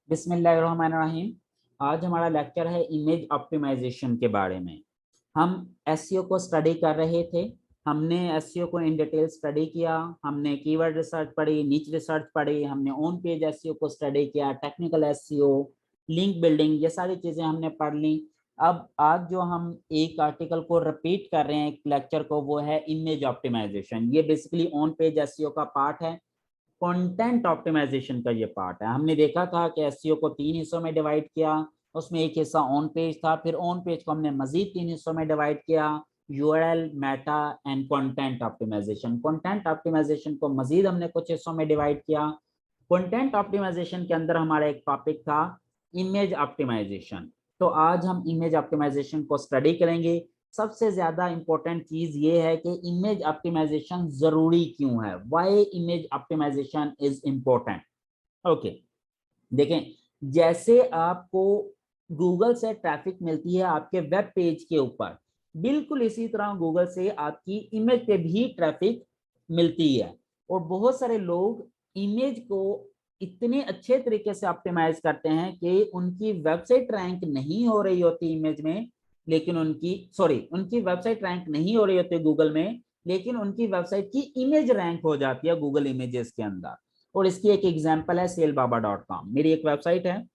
बिस्मिल्लाहिर्रहमानिर्रहीम। आज हमारा लेक्चर है इमेज ऑप्टिमाइजेशन के बारे में। हम एसईओ को स्टडी कर रहे थे। हमने एसईओ को इन डिटेल स्टडी किया। हमने कीवर्ड रिसर्च पढ़ी, नीच रिसर्च पढ़ी, हमने ऑन पेज एसईओ को स्टडी किया, टेक्निकल एसईओ, लिंक बिल्डिंग, ये सारी चीजें हमने पढ़ ली। अब आज जो हम एक आर्टिकल को रिपीट कर रहे हैं, एक लेक्चर को, वो है इमेज ऑप्टिमाइजेशन। ये बेसिकली ऑन पेज एसईओ का पार्ट है, कंटेंट ऑप्टिमाइजेशन का ये पार्ट है। हमने देखा था कि एसईओ को 3 हिस्सों में डिवाइड किया। उसमें एक हिस्सा ऑन पेज था, फिर ऑन पेज को हमने मजीद 3 हिस्सों में डिवाइड किया, URL, meta and content optimisation. Content optimisation को मजीद हमने कुछ हिस्सों में डिवाइड किया। कंटेंट ऑप्टिमाइजेशन के अंदर हमारा एक टॉपिक था इमेज ऑप्टिमाइजेशन। तो आज हम इमेज ऑप्टिमाइजेशन को स्टडी करेंगे। सबसे ज्यादा इंपॉर्टेंट चीज ये है कि इमेज ऑप्टिमाइजेशन जरूरी क्यों है, why image optimisation is important. Okay, देखें, जैसे आपको गूगल से ट्रैफिक मिलती है आपके वेब पेज के ऊपर, बिल्कुल इसी तरह गूगल से आपकी इमेज पे भी ट्रैफिक मिलती है। और बहुत सारे लोग इमेज को इतने अच्छे तरीके से ऑप्टिमाइज करते हैं कि उनकी वेबसाइट रैंक नहीं हो रही होती इमेज में, लेकिन उनकी वेबसाइट रैंक नहीं हो रही होती गूगल में, लेकिन उनकी वेबसाइट की इमेज रैंक हो जाती है गूगल इमेजेस के अंदर। और इसकी एक एग्जांपल है सेलबाबा.com। मेरी एक वेबसाइट है,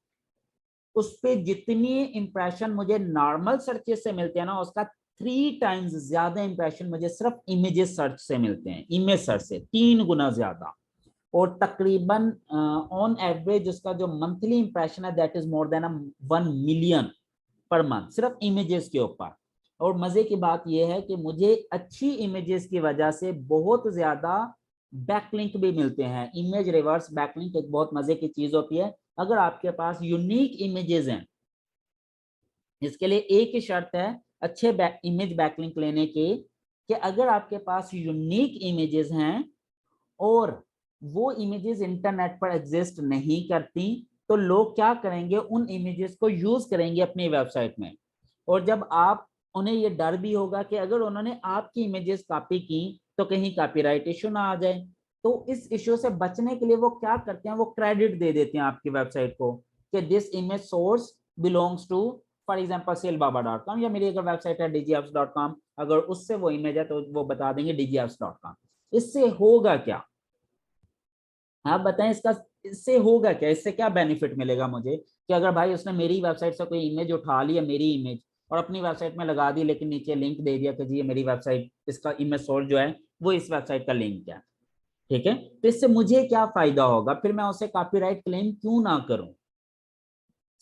उस पे जितनी इंप्रेशन मुझे नॉर्मल सर्चेस से मिलते हैं ना, उसका 3 टाइम्स ज्यादा इंप्रेशन मुझे सिर्फ इमेजेस सर्च से मिलते हैं। इमेज सर्च से 3 गुना ज्यादा। और तकरीबन ऑन एवरेज उसका जो मंथली इंप्रेशन है that is more than 1 million per month, सिर्फ इमेजेस के ऊपर। और मजे की बात यह है कि मुझे अच्छी इमेजेस की वजह से बहुत ज्यादा बैकलिंक भी मिलते हैं। इमेज रिवर्स बैकलिंक एक बहुत मजे की चीज होती है। अगर आपके पास यूनिक इमेजेस हैं, इसके लिए एक ही शर्त है अच्छे इमेज बैकलिंक लेने की, कि अगर आपके पास यूनिक इमेजेस हैं और वो इमेजेस इंटरनेट पर एग्जिस्ट नहीं करती, तो लोग क्या करेंगे, उन इमेजेस को यूज करेंगे अपनी वेबसाइट में। और जब आप, उन्हें ये डर भी होगा कि अगर उन्होंने आपकी इमेजेस कॉपी की तो कहीं कॉपीराइट इशू ना आ जाए। तो इस इशू से बचने के लिए वो क्या करते हैं, वो क्रेडिट दे देते हैं आपकी वेबसाइट को कि this image source belongs to, for example सेलबाबा.com, या मेरी अगर वेबसाइट है dgapps.com, अगर उससे वो इमेज है तो वो बता देंगे dgapps.com। इससे होगा क्या, आप बताएं, इससे होगा क्या, इससे क्या बेनिफिट मिलेगा मुझे, कि अगर भाई उसने मेरी वेबसाइट से कोई इमेज उठा लिया, मेरी इमेज, और अपनी वेबसाइट में लगा दी, लेकिन नीचे लिंक दे दिया कि जी ये मेरी वेबसाइट, इसका इमेज सोर्स जो है वो इस वेबसाइट का लिंक है, ठीक है, तो इससे मुझे क्या फायदा होगा, फिर मैं उसे कॉपीराइट क्लेम क्यों ना करूं।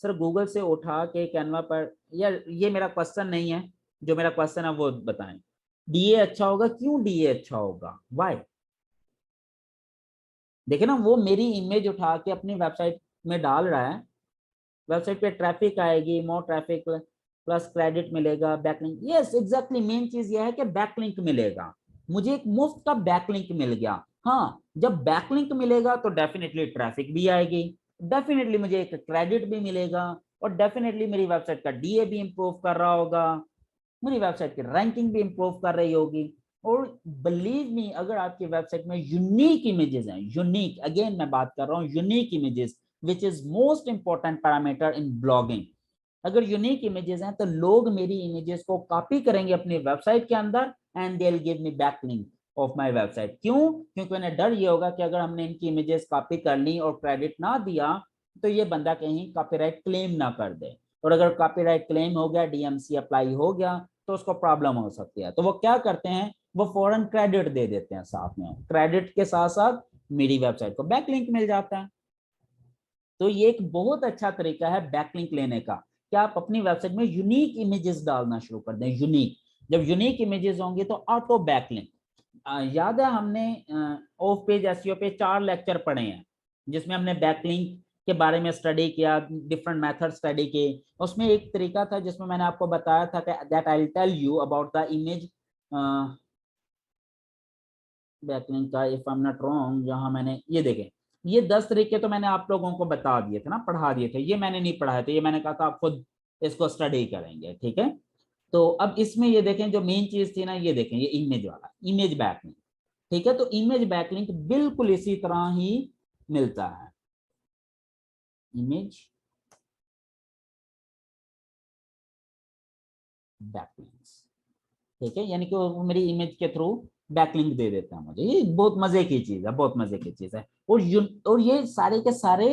सर गूगल से उठा के कैनवा पर, यार ये मेरा क्वेश्चन नहीं है, जो मेरा क्वेश्चन है वो बताएं। डीए अच्छा होगा, क्यों डीए अच्छा होगा, वाई? देखिए ना, वो मेरी इमेज उठा के अपनी वेबसाइट में डाल रहा है, वेबसाइट पे ट्रैफिक आएगी, मोर ट्रैफिक प्लस क्रेडिट मिलेगा, बैकलिंक। यस एग्जैक्टली, मेन चीज यह है कि बैकलिंक मिलेगा, मुझे एक मुफ्त का बैकलिंक मिल गया। हाँ, जब बैकलिंक मिलेगा तो डेफिनेटली ट्रैफिक भी आएगी, डेफिनेटली मुझे एक क्रेडिट भी मिलेगा, और डेफिनेटली मेरी वेबसाइट का डीए भी इंप्रूव कर रहा होगा, मेरी वेबसाइट की रैंकिंग भी इंप्रूव कर रही होगी। और बिलीव मी, अगर आपकी वेबसाइट में यूनिक इमेजेस हैं, यूनिक, अगेन मैं बात कर रहा हूँ unique images, which is most important parameter in blogging. अगर यूनिक इमेजेस हैं तो लोग मेरी इमेजेस को कॉपी करेंगे अपनी वेबसाइट के अंदर, and they will give me backlink of my website. क्यों? क्योंकि उन्हें डर ये होगा कि अगर हमने इनकी इमेजेस कॉपी कर ली और क्रेडिट ना दिया, तो ये बंदा कहीं कॉपीराइट क्लेम ना कर दे, और अगर कॉपीराइट क्लेम हो गया, डीएमसी अप्लाई हो गया, तो उसको प्रॉब्लम हो सकती है। तो वो क्या करते हैं, वो फौरन क्रेडिट दे देते हैं, साथ में क्रेडिट के साथ साथ मेरी वेबसाइट को बैकलिंक मिल जाता है। तो ये एक बहुत अच्छा तरीका है बैकलिंक लेने का, कि आप अपनी वेबसाइट में यूनिक इमेजेस डालना शुरू कर दें। यूनिक, जब यूनिक इमेजेस होंगे तो ऑटो बैकलिंक। याद है हमने ऑफ पेज एसईओ पे 4 लेक्चर पढ़े हैं, जिसमें हमने बैकलिंक के बारे में स्टडी किया, डिफरेंट मेथड स्टडी किए। उसमें एक तरीका था जिसमें मैंने आपको बताया था कि that I will tell you about the image backlink का, if I am not wrong, जहां मैंने ये देखें, ये 10 तरीके तो मैंने आप लोगों को बता दिए थे ना, पढ़ा दिए थे, ये मैंने नहीं पढ़ाए थे, ये मैंने कहा था आप खुद इसको स्टडी करेंगे, ठीक है। तो अब इसमें ये देखें, जो मेन चीज थी ना, ये देखें, ये इमेज वाला, इमेज बैकलिंक, ठीक है। तो इमेज बैकलिंक बिल्कुल इसी तरह ही मिलता है, इमेज बैकलिंक्स, ठीक है, यानी कि वो मेरी इमेज के थ्रू बैकलिंक दे देता है मुझे। ये बहुत मजे की चीज है, बहुत मजे की चीज है। और ये सारे के सारे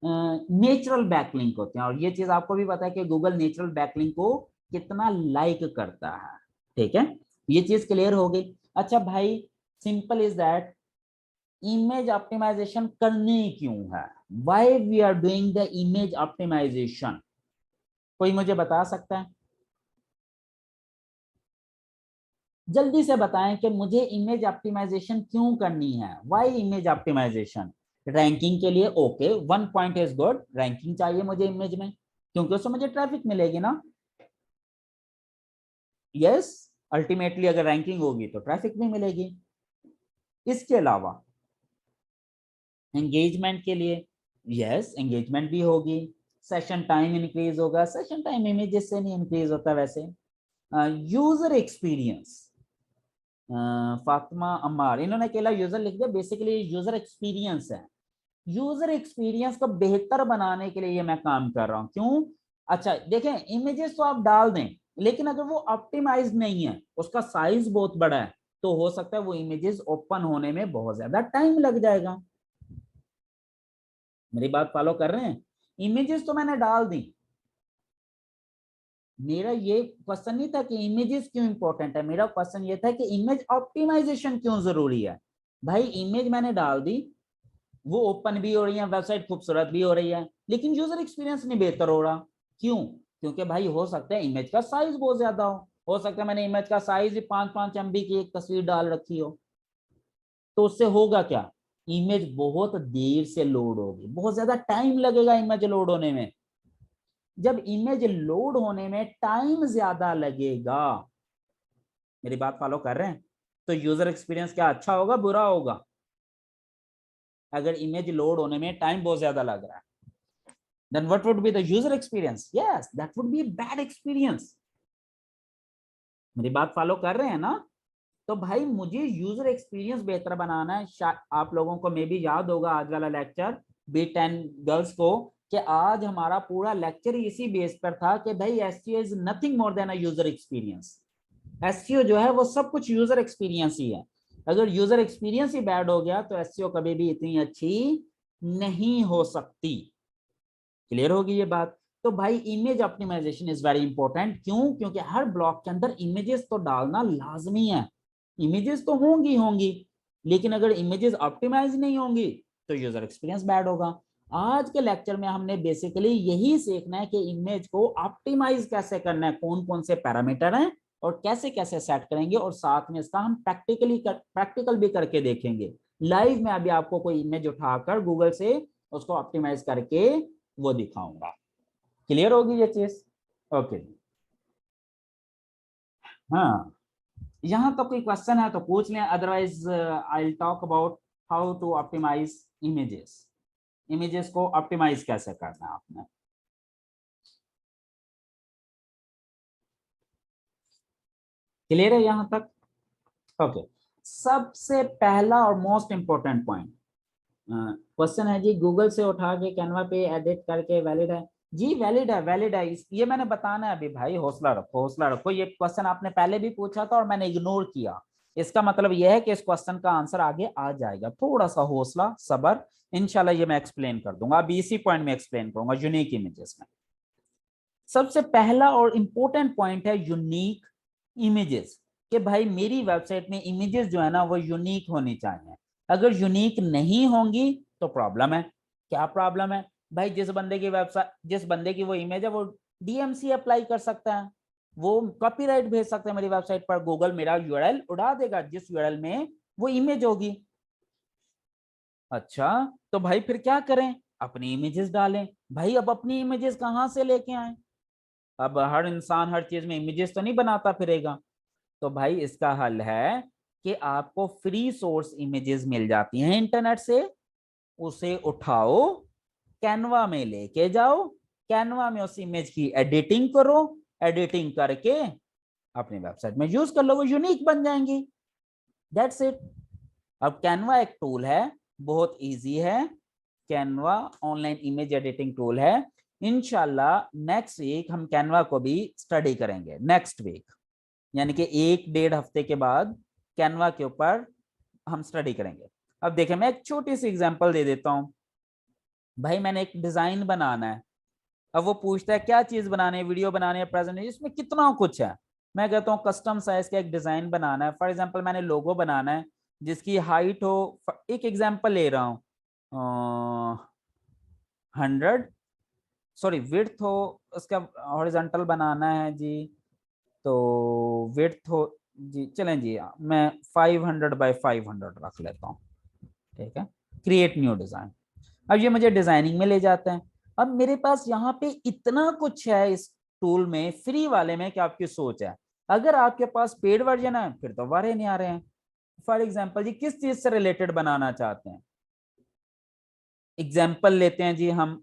नेचुरल बैकलिंक होते हैं, और ये चीज आपको भी पता है कि गूगल नेचुरल बैकलिंक को कितना लाइक करता है, ठीक है। ये चीज क्लियर हो गई। अच्छा भाई, simple is that image optimisation करनी क्यों है, why we are doing the image optimisation, कोई मुझे बता सकता है? जल्दी से बताएं कि मुझे इमेज ऑप्टिमाइजेशन क्यों करनी है, व्हाई इमेज ऑप्टिमाइजेशन? रैंकिंग के लिए, okay, 1 point is good, ranking चाहिए मुझे इमेज में, क्योंकि उससे मुझे ट्रैफिक मिलेगी ना। यस, अल्टीमेटली अगर रैंकिंग होगी तो ट्रैफिक भी मिलेगी। इसके अलावा एंगेजमेंट के लिए, यस, एंगेजमेंट भी होगी, सेशन टाइम इंक्रीज होगा, सेशन टाइम इमेजेस से नहीं इंक्रीज होता वैसे। यूजर एक्सपीरियंस, फातिमा अम्मार, इन्होंने अकेला यूजर लिख दिया, बेसिकली यूजर एक्सपीरियंस है। यूजर एक्सपीरियंस को बेहतर बनाने के लिए ये मैं काम कर रहा हूं, क्यों? अच्छा देखें, इमेजेस तो आप डाल दें, लेकिन अगर वो ऑप्टिमाइज नहीं है, उसका साइज बहुत बड़ा है, तो हो सकता है वो इमेजेस ओपन होने में बहुत ज्यादा टाइम लग जाएगा। मेरी बात फॉलो कर रहे हैं? इमेजेस तो मैंने डाल दी, मेरा ये क्वेश्चन नहीं था कि इमेजेस क्यों इंपॉर्टेंट है, मेरा क्वेश्चन ये था कि इमेज ऑप्टिमाइजेशन क्यों जरूरी है। भाई इमेज मैंने डाल दी, वो ओपन भी हो रही है, वेबसाइट खूबसूरत भी हो रही है, लेकिन यूजर एक्सपीरियंस नहीं बेहतर हो रहा। क्यों? क्योंकि भाई हो सकता है इमेज का साइज बहुत ज्यादा हो सकता है मैंने इमेज का साइज ही 5-5 MB की एक तस्वीर डाल रखी हो, तो उससे होगा क्या, इमेज बहुत देर से लोड होगी, बहुत ज्यादा टाइम लगेगा इमेज लोड होने में। जब इमेज लोड होने में टाइम ज्यादा लगेगा, मेरी बात फॉलो कर रहे हैं, तो यूजर एक्सपीरियंस क्या अच्छा होगा बुरा होगा? अगर इमेज लोड होने में टाइम बहुत ज्यादा लग रहा है, then what would be the user experience? Yes, that would be a bad experience. मेरी बात फॉलो कर रहे हैं ना? तो भाई मुझे यूजर एक्सपीरियंस बेहतर बनाना है। आप लोगों को मे भी याद होगा आज वाला लेक्चर B10 गर्ल्स को, कि आज हमारा पूरा लेक्चर इसी बेस पर था कि भाई SEO is nothing more than a user experience. SEO जो है वो सब कुछ यूजर एक्सपीरियंस ही है। अगर यूजर एक्सपीरियंस ही बैड हो गया तो एसईओ कभी भी इतनी अच्छी नहीं हो सकती। क्लियर होगी ये बात? तो भाई image optimisation is very important, क्यों? क्योंकि हर ब्लॉक के अंदर इमेजेस तो डालना लाजमी है। इमेजेस तो होंगी होंगी, लेकिन अगर इमेजेस ऑप्टिमाइज नहीं होंगी तो यूजर एक्सपीरियंस बैड होगा। आज के लेक्चर में हमने बेसिकली यही सीखना है कि इमेज को ऑप्टिमाइज कैसे करना है, कौन कौन से पैरामीटर हैं और कैसे कैसे सेट करेंगे, और साथ में इसका हम प्रैक्टिकल भी करके देखेंगे। लाइव में अभी आपको कोई इमेज उठाकर गूगल से उसको ऑप्टिमाइज करके वो दिखाऊंगा। क्लियर होगी ये चीज? ओके। हाँ, यहाँ तो कोई क्वेश्चन है तो पूछ लें, otherwise I will talk about how to optimise images. Images को ऑप्टिमाइज कैसे करना है आपने। क्लियर है यहाँ तक? ओके। सबसे पहला और मोस्ट इंपॉर्टेंट पॉइंट, क्वेश्चन है जी गूगल से उठा के कैनवा पे एडिट करके वैलिड है? जी वैलिड है, वैलिड है। ये मैंने बताना है अभी भाई, हौसला रखो, हौसला रखो। ये क्वेश्चन आपने पहले भी पूछा था और मैंने इग्नोर किया, इसका मतलब यह है कि इस क्वेश्चन का आंसर आगे आ जाएगा। थोड़ा सा हौसला, सबर, इंशाल्लाह ये मैं एक्सप्लेन कर दूंगा। अभी इसी पॉइंट में एक्सप्लेन करूंगा यूनिक इमेजेस में। सबसे पहला और इंपॉर्टेंट पॉइंट है यूनिक इमेजेस, कि भाई मेरी वेबसाइट में इमेजेस जो है ना वो यूनिक होनी चाहिए। अगर यूनिक नहीं होंगी तो प्रॉब्लम है। क्या प्रॉब्लम है? भाई जिस बंदे की वेबसाइट, जिस बंदे की वो इमेज है, वो डीएमसी अप्लाई कर सकता है, वो कॉपीराइट भेज सकता है मेरी वेबसाइट पर, गूगल मेरा यूआरएल उड़ा देगा जिस यूआरएल में वो इमेज होगी। अच्छा, तो भाई फिर क्या करें? अपनी इमेजेस डालें। भाई अब अपनी इमेजेस कहाँ से लेके आए? अब हर इंसान हर चीज में इमेजेस तो नहीं बनाता फिरेगा। तो भाई इसका हल है कि आपको फ्री सोर्स इमेजेस मिल जाती हैं इंटरनेट से, उसे उठाओ, कैनवा में लेके जाओ, कैनवा में उस इमेज की एडिटिंग करो, एडिटिंग करके अपनी वेबसाइट में यूज कर लो, वो यूनिक बन जाएंगी। That's it. अब कैनवा एक टूल है, बहुत इजी है, Canva online image editing tool है। इंशाल्लाह नेक्स्ट वीक हम कैनवा को भी स्टडी करेंगे, नेक्स्ट वीक यानी कि 1-1.5 हफ्ते के बाद कैनवा के ऊपर हम स्टडी करेंगे। अब देखें, मैं एक छोटी सी एग्जांपल दे देता हूं। भाई मैंने एक डिजाइन बनाना है, अब वो पूछता है क्या चीज बनानी है, वीडियो बनानी है, प्रेजेंटेशन, इसमें कितना कुछ है। मैं कहता हूँ कस्टम साइज का एक डिजाइन बनाना है। फॉर एग्जांपल मैंने लोगो बनाना है जिसकी हाइट हो, एक एग्जांपल ले रहा हूँ, 100, सॉरी विड्थ हो, उसका हॉरिजॉन्टल बनाना है जी, तो विड्थ हो जी, चलें जी मैं 500 बाय 500 रख लेता हूँ, ठीक है। Create new design. अब ये मुझे डिजाइनिंग में ले जाते हैं। अब मेरे पास यहाँ पे इतना कुछ है इस टूल में, फ्री वाले में, कि आपकी सोच है। अगर आपके पास पेड वर्जन है फिर तो वारे नहीं आ रहे हैं। फॉर एग्जाम्पल जी, किस चीज से रिलेटेड बनाना चाहते हैं, एग्जाम्पल लेते हैं जी हम।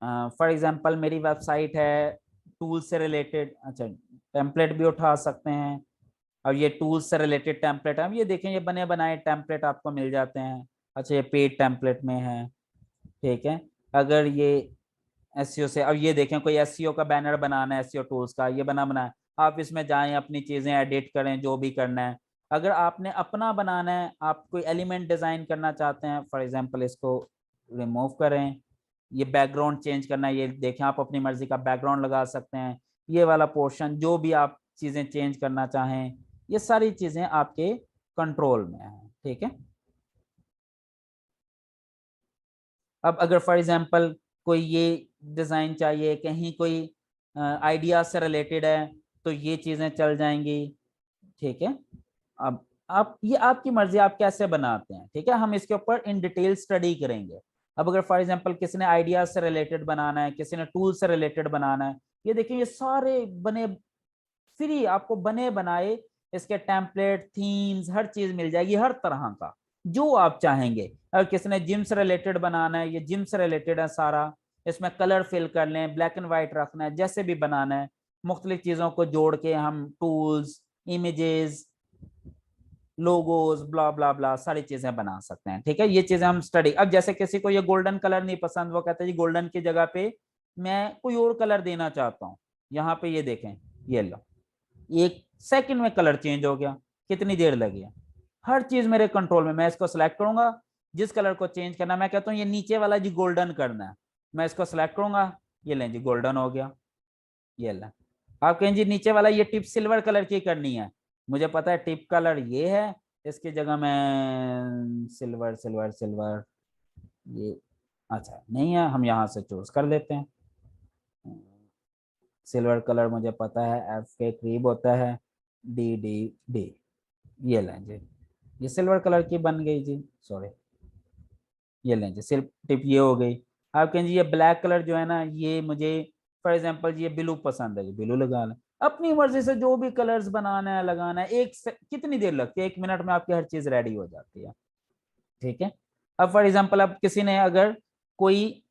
फॉर एग्जाम्पल मेरी वेबसाइट है टूल से रिलेटेड, अच्छा टेम्पलेट भी उठा सकते हैं। अब ये टूल्स से रिलेटेड टेम्पलेट है, ये देखें ये बने बनाए टेम्पलेट आपको मिल जाते हैं। अच्छा ये पेड टेम्पलेट में है, ठीक है। अगर ये एसईओ से, अब ये देखें कोई एसईओ का बैनर बनाना है, एसईओ टूल्स का ये बना है, आप इसमें जाएं अपनी चीजें एडिट करें जो भी करना है। अगर आपने अपना बनाना है, आप कोई एलिमेंट डिजाइन करना चाहते हैं, फॉर एग्जांपल इसको रिमूव करें, ये बैकग्राउंड चेंज करना है, ये देखें आप अपनी मर्जी का बैकग्राउंड लगा सकते हैं। ये वाला पोर्शन जो भी आप चीजें चेंज करना चाहें, ये सारी चीजें आपके कंट्रोल में है, ठीक है। अब अगर फॉर एग्जांपल कोई ये डिजाइन चाहिए, कहीं कोई आइडिया से रिलेटेड है, तो ये चीजें चल जाएंगी, ठीक है। अब आप, ये आपकी मर्जी आप कैसे बनाते हैं, ठीक है, हम इसके ऊपर इन डिटेल स्टडी करेंगे। अब अगर फॉर एग्जांपल किसी ने आइडिया से रिलेटेड बनाना है, किसी ने टूल से रिलेटेड बनाना है, ये देखिए ये सारे बने फ्री, आपको बने बनाए इसके टेम्पलेट, थीम्स, हर चीज मिल जाएगी, हर तरह का जो आप चाहेंगे। अगर किसी ने जिम से रिलेटेड बनाना है, ये जिम से रिलेटेड है सारा, इसमें कलर फिल कर लें, ब्लैक एंड व्हाइट रखना है, जैसे भी बनाना है, मुख्तलिफ चीजों को जोड़ के हम टूल्स, इमेजेस, लोगोज, ब्ला ब्ला ब्ला सारी चीजें बना सकते हैं, ठीक है। ये चीजें हम स्टडी, अब जैसे किसी को ये गोल्डन कलर नहीं पसंद, वो कहते हैं जी गोल्डन की जगह पे मैं कोई और कलर देना चाहता हूँ, यहाँ पे ये देखें, ये लो, 1 सेकंड में कलर चेंज हो गया, कितनी देर लगी है। हर चीज मेरे कंट्रोल में, मैं इसको सिलेक्ट करूंगा, जिस कलर को चेंज करना, मैं कहता हूँ ये नीचे वाला जी गोल्डन करना है, मैं इसको सिलेक्ट करूंगा, ये लें जी गोल्डन हो गया, ये लें। आप कहें जी नीचे वाला ये टिप सिल्वर कलर की करनी है, मुझे पता है टिप कलर ये है, इसकी जगह मैं सिल्वर सिल्वर सिल्वर, ये अच्छा नहीं है, हम यहाँ से चूज कर लेते हैं। सिल्वर कलर मुझे पता है एफ के करीब होता है, डी डी डी, ये लें जी, ये सिल्वर कलर की बन गई जी, सॉरी, ये लें जी सिर्फ टिप ये हो गई। आप कहें जी ये ब्लैक कलर जो है ना, ये मुझे फॉर एग्जांपल जी ये ब्लू पसंद है जी, ब्लू लगा लें। अपनी मर्जी से जो भी कलर्स बनाना है लगाना है, कितनी देर लगती है, 1 मिनट में आपकी हर चीज रेडी हो जाती है, ठीक है। अब फॉर एग्जांपल अब किसी ने अगर कोई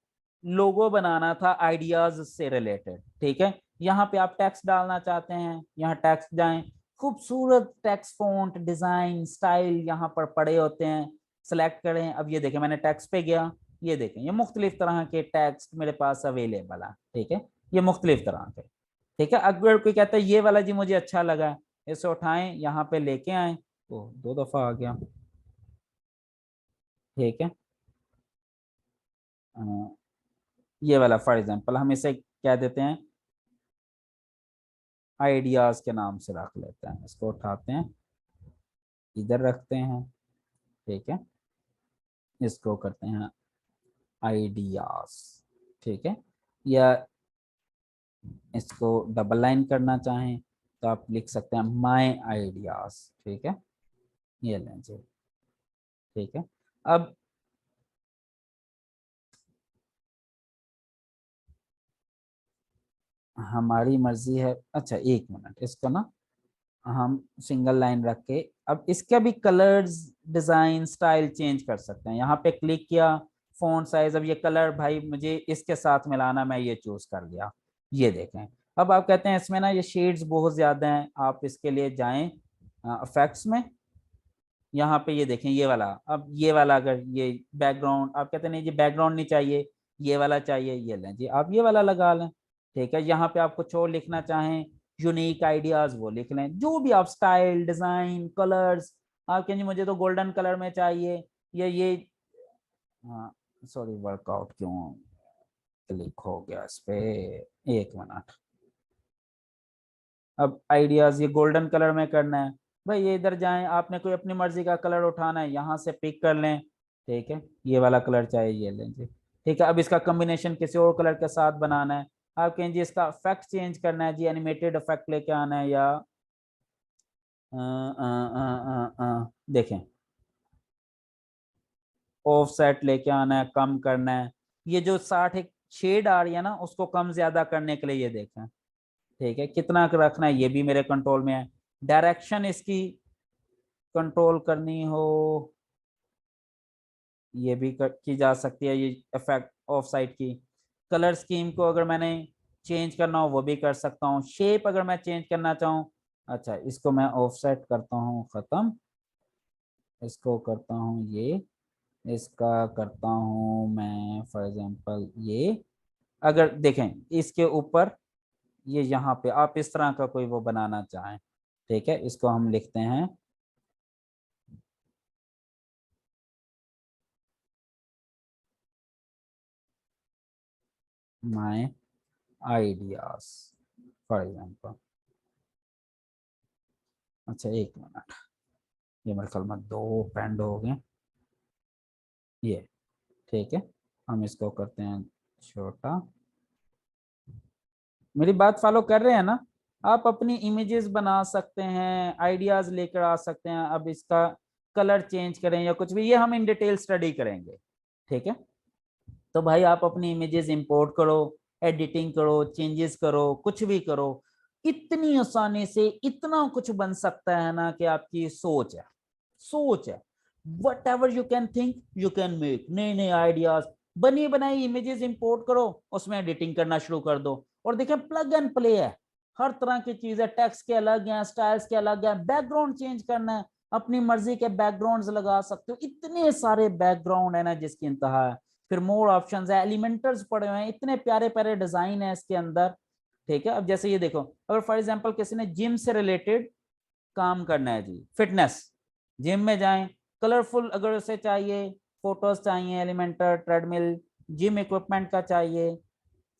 लोगो बनाना था आइडियाज से रिलेटेड, ठीक है, यहाँ पे आप टेक्स्ट डालना चाहते हैं, यहाँ टेक्स्ट जाएं, खूबसूरत टेक्स्ट फॉन्ट डिजाइन स्टाइल यहाँ पर पड़े होते हैं, सेलेक्ट करें। अब ये देखें मैंने टेक्स्ट पे गया, ये देखें ये मुख्तलिफ तरह के टेक्स्ट मेरे पास अवेलेबल है, ठीक है, ये मुख्तलिफ तरह के, ठीक है। अगर कोई कहता है ये वाला जी मुझे अच्छा लगा, इसे उठाएं यहाँ पे लेके आए, ओ 2 दफा आ गया, ठीक है। ये वाला फॉर एग्जांपल हम इसे क्या देते हैं, आइडियाज के नाम से रख लेते हैं, इसको उठाते हैं इधर रखते हैं, ठीक है, इसको करते हैं आइडियाज, ठीक है। या इसको डबल लाइन करना चाहें तो आप लिख सकते हैं माय आइडियाज, ठीक है, ये लें जी, ठीक है। अब हमारी मर्जी है, अच्छा 1 मिनट, इसको ना हम सिंगल लाइन रख के अब इसका भी कलर्स, डिजाइन, स्टाइल चेंज कर सकते हैं। यहाँ पे क्लिक किया, फॉन्ट साइज, अब ये कलर भाई मुझे इसके साथ मिलाना, मैं ये चूज कर लिया, ये देखें। अब आप कहते हैं इसमें ना ये शेड्स बहुत ज्यादा हैं, आप इसके लिए जाएं इफेक्ट्स में, यहाँ पे ये देखें ये वाला, अब ये वाला अगर ये बैकग्राउंड आप कहते नहीं जी बैकग्राउंड नहीं चाहिए, ये वाला चाहिए, ये लें जी आप ये वाला लगा लें। ठीक है, यहाँ पे आप कुछ और लिखना चाहें यूनिक आइडियाज वो लिख लें, जो भी आप स्टाइल डिजाइन कलर्स आप कहें जी मुझे तो गोल्डन कलर में चाहिए या ये, हाँ सॉरी वर्कआउट क्यों क्लिक हो गया इस पे, एक मिनट। अब आइडियाज ये गोल्डन कलर में करना है, भाई ये इधर जाएं, आपने कोई अपनी मर्जी का कलर उठाना है यहाँ से पिक कर लें। ठीक है, ये वाला कलर चाहिए ये लें जी। ठीक है, अब इसका कॉम्बिनेशन किसी और कलर के साथ बनाना है, आप कहें जी इसका इफेक्ट चेंज करना है जी, एनिमेटेड इफेक्ट लेके आना है या देखें ऑफ सेट लेके आना है, कम करना है, ये जो 60 एक शेड आ रही है ना उसको कम ज्यादा करने के लिए ये देखें। ठीक है, कितना रखना है ये भी मेरे कंट्रोल में है, डायरेक्शन इसकी कंट्रोल करनी हो ये भी की जा सकती है, ये इफेक्ट ऑफ साइड की, कलर स्कीम को अगर मैंने चेंज करना हो वो भी कर सकता हूँ, शेप अगर मैं चेंज करना चाहूँ, अच्छा इसको मैं ऑफ सेट करता हूँ खत्म, इसको करता हूँ ये, इसका करता हूँ मैं फॉर एग्जांपल ये, अगर देखें इसके ऊपर ये यहाँ पे आप इस तरह का कोई वो बनाना चाहें। ठीक है, इसको हम लिखते हैं माय आइडियाज फॉर एग्जांपल। अच्छा एक मिनट, ये मेरे ख्याल में दो पेंड हो गए ये। ठीक है, हम इसको करते हैं छोटा, मेरी बात फॉलो कर रहे हैं ना, आप अपनी इमेजेस बना सकते हैं आइडियाज लेकर आ सकते हैं, अब इसका कलर चेंज करें या कुछ भी ये हम इन डिटेल स्टडी करेंगे। ठीक है, तो भाई आप अपनी इमेजेस इंपोर्ट करो, एडिटिंग करो, चेंजेस करो, कुछ भी करो, इतनी आसानी से इतना कुछ बन सकता है ना कि आपकी सोच है, सोच है, what ever you can think you can make, नए नए आइडियाज, बनी बनाई इमेजेस इंपोर्ट करो, उसमें एडिटिंग करना शुरू कर दो, और देखें प्लग एंड प्ले है, हर तरह की चीज है, टेक्स्ट के अलग हैं, स्टाइल्स के अलग हैं, बैकग्राउंड चेंज करना है अपनी मर्जी के बैकग्राउंड्स लगा सकते हो, इतने सारे बैकग्राउंड है ना जिसकी इंतहा है। फिर मोर ऑप्शंस है, एलिमेंटर्स पड़े हुए हैं, इतने प्यारे प्यारे डिजाइन है इसके अंदर। ठीक है, अब जैसे ये देखो, अगर फॉर एग्जांपल किसी ने जिम से रिलेटेड काम करना है जी, फिटनेस, जिम में जाएं, कलरफुल अगर उसे चाहिए, फोटोज चाहिए, एलिमेंटर, ट्रेडमिल, जिम इक्विपमेंट का चाहिए,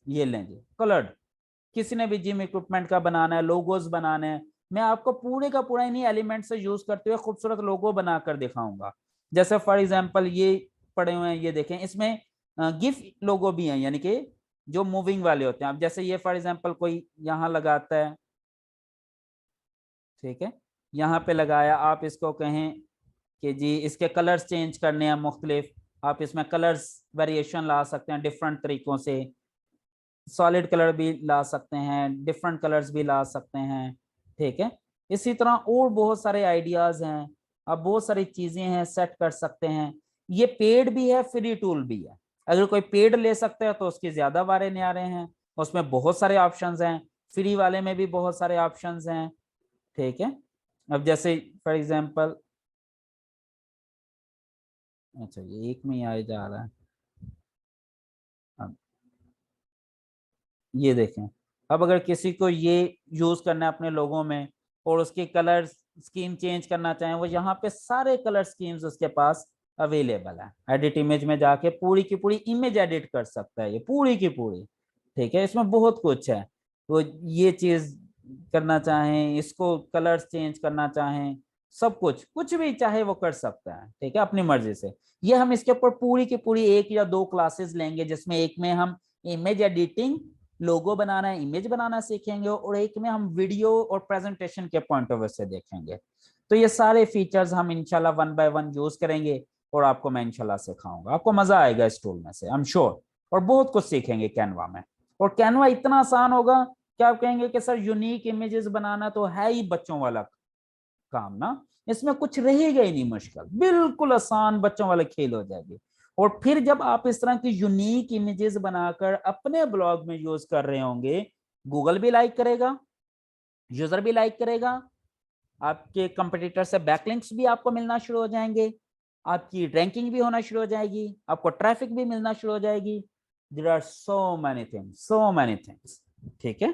ये लें जी कलर्ड, किसी ने भी जिम इक्विपमेंट का बनाना है, लोगोस बनाने हैं, मैं आपको पूरे का पूरा इन्हीं एलिमेंट से यूज करते हुए खूबसूरत लोगो बनाकर दिखाऊंगा। जैसे फॉर एग्जांपल ये पड़े हुए हैं, ये देखें इसमें गिफ लोगो भी हैं, यानी कि जो मूविंग वाले होते हैं। अब जैसे ये फॉर एग्जांपल कोई यहाँ लगाता है, ठीक है, यहाँ पे लगाया, आप इसको कहें कि जी इसके कलर्स चेंज करने हैं मुख्तलिफ, आप इसमें कलर्स वेरिएशन ला सकते हैं डिफरेंट तरीकों से, सॉलिड कलर भी ला सकते हैं, डिफरेंट कलर्स भी ला सकते हैं। ठीक है, इसी तरह और बहुत सारे आइडियाज हैं, अब बहुत सारी चीजें हैं सेट कर सकते हैं, ये पेड भी है फ्री टूल भी है, अगर कोई पेड ले सकता है तो उसके ज्यादा बारे न्यारे हैं, उसमें बहुत सारे ऑप्शंस हैं, फ्री वाले में भी बहुत सारे ऑप्शंस हैं। ठीक है, अब जैसे फॉर एग्जांपल, अच्छा ये एक में ही आए जा रहा है, अब ये देखें, अब अगर किसी को ये यूज करना है अपने लोगों में और उसके कलर स्कीम चेंज करना चाहें, वो यहाँ पे सारे कलर स्कीम्स उसके पास अवेलेबल है, एडिट इमेज में जाके पूरी की पूरी इमेज एडिट कर सकता है ये पूरी की पूरी। ठीक है, इसमें बहुत कुछ है, तो ये चीज करना चाहें, इसको कलर्स चेंज करना चाहें, सब कुछ कुछ भी चाहे वो कर सकता है। ठीक है, अपनी मर्जी से, ये हम इसके ऊपर पूरी की पूरी एक या दो क्लासेस लेंगे, जिसमें एक में हम इमेज एडिटिंग, लोगो बनाना, इमेज बनाना सीखेंगे, और एक में हम वीडियो और प्रेजेंटेशन के पॉइंट ऑफ व्यू से देखेंगे। तो ये सारे फीचर्स हम इंशाल्लाह वन बाय वन यूज करेंगे, और आपको मैं इंशाल्लाह सिखाऊंगा, आपको मजा आएगा इस टूल में से, आई एम श्योर, और बहुत कुछ सीखेंगे कैनवा में। और कैनवा इतना आसान होगा कि आप कहेंगे कि सर यूनिक इमेजेस बनाना तो है ही बच्चों वाला काम ना, इसमें कुछ रहेगा ही नहीं मुश्किल, बिल्कुल आसान बच्चों वाले खेल हो जाएगी। और फिर जब आप इस तरह की यूनिक इमेजेस बनाकर अपने ब्लॉग में यूज कर रहे होंगे, गूगल भी लाइक करेगा, यूजर भी लाइक करेगा, आपके कंपटीटर से बैकलिंक्स भी आपको मिलना शुरू हो जाएंगे, आपकी रैंकिंग भी होना शुरू हो जाएगी, आपको ट्रैफिक भी मिलना शुरू हो जाएगी। There are so many things. ठीक है,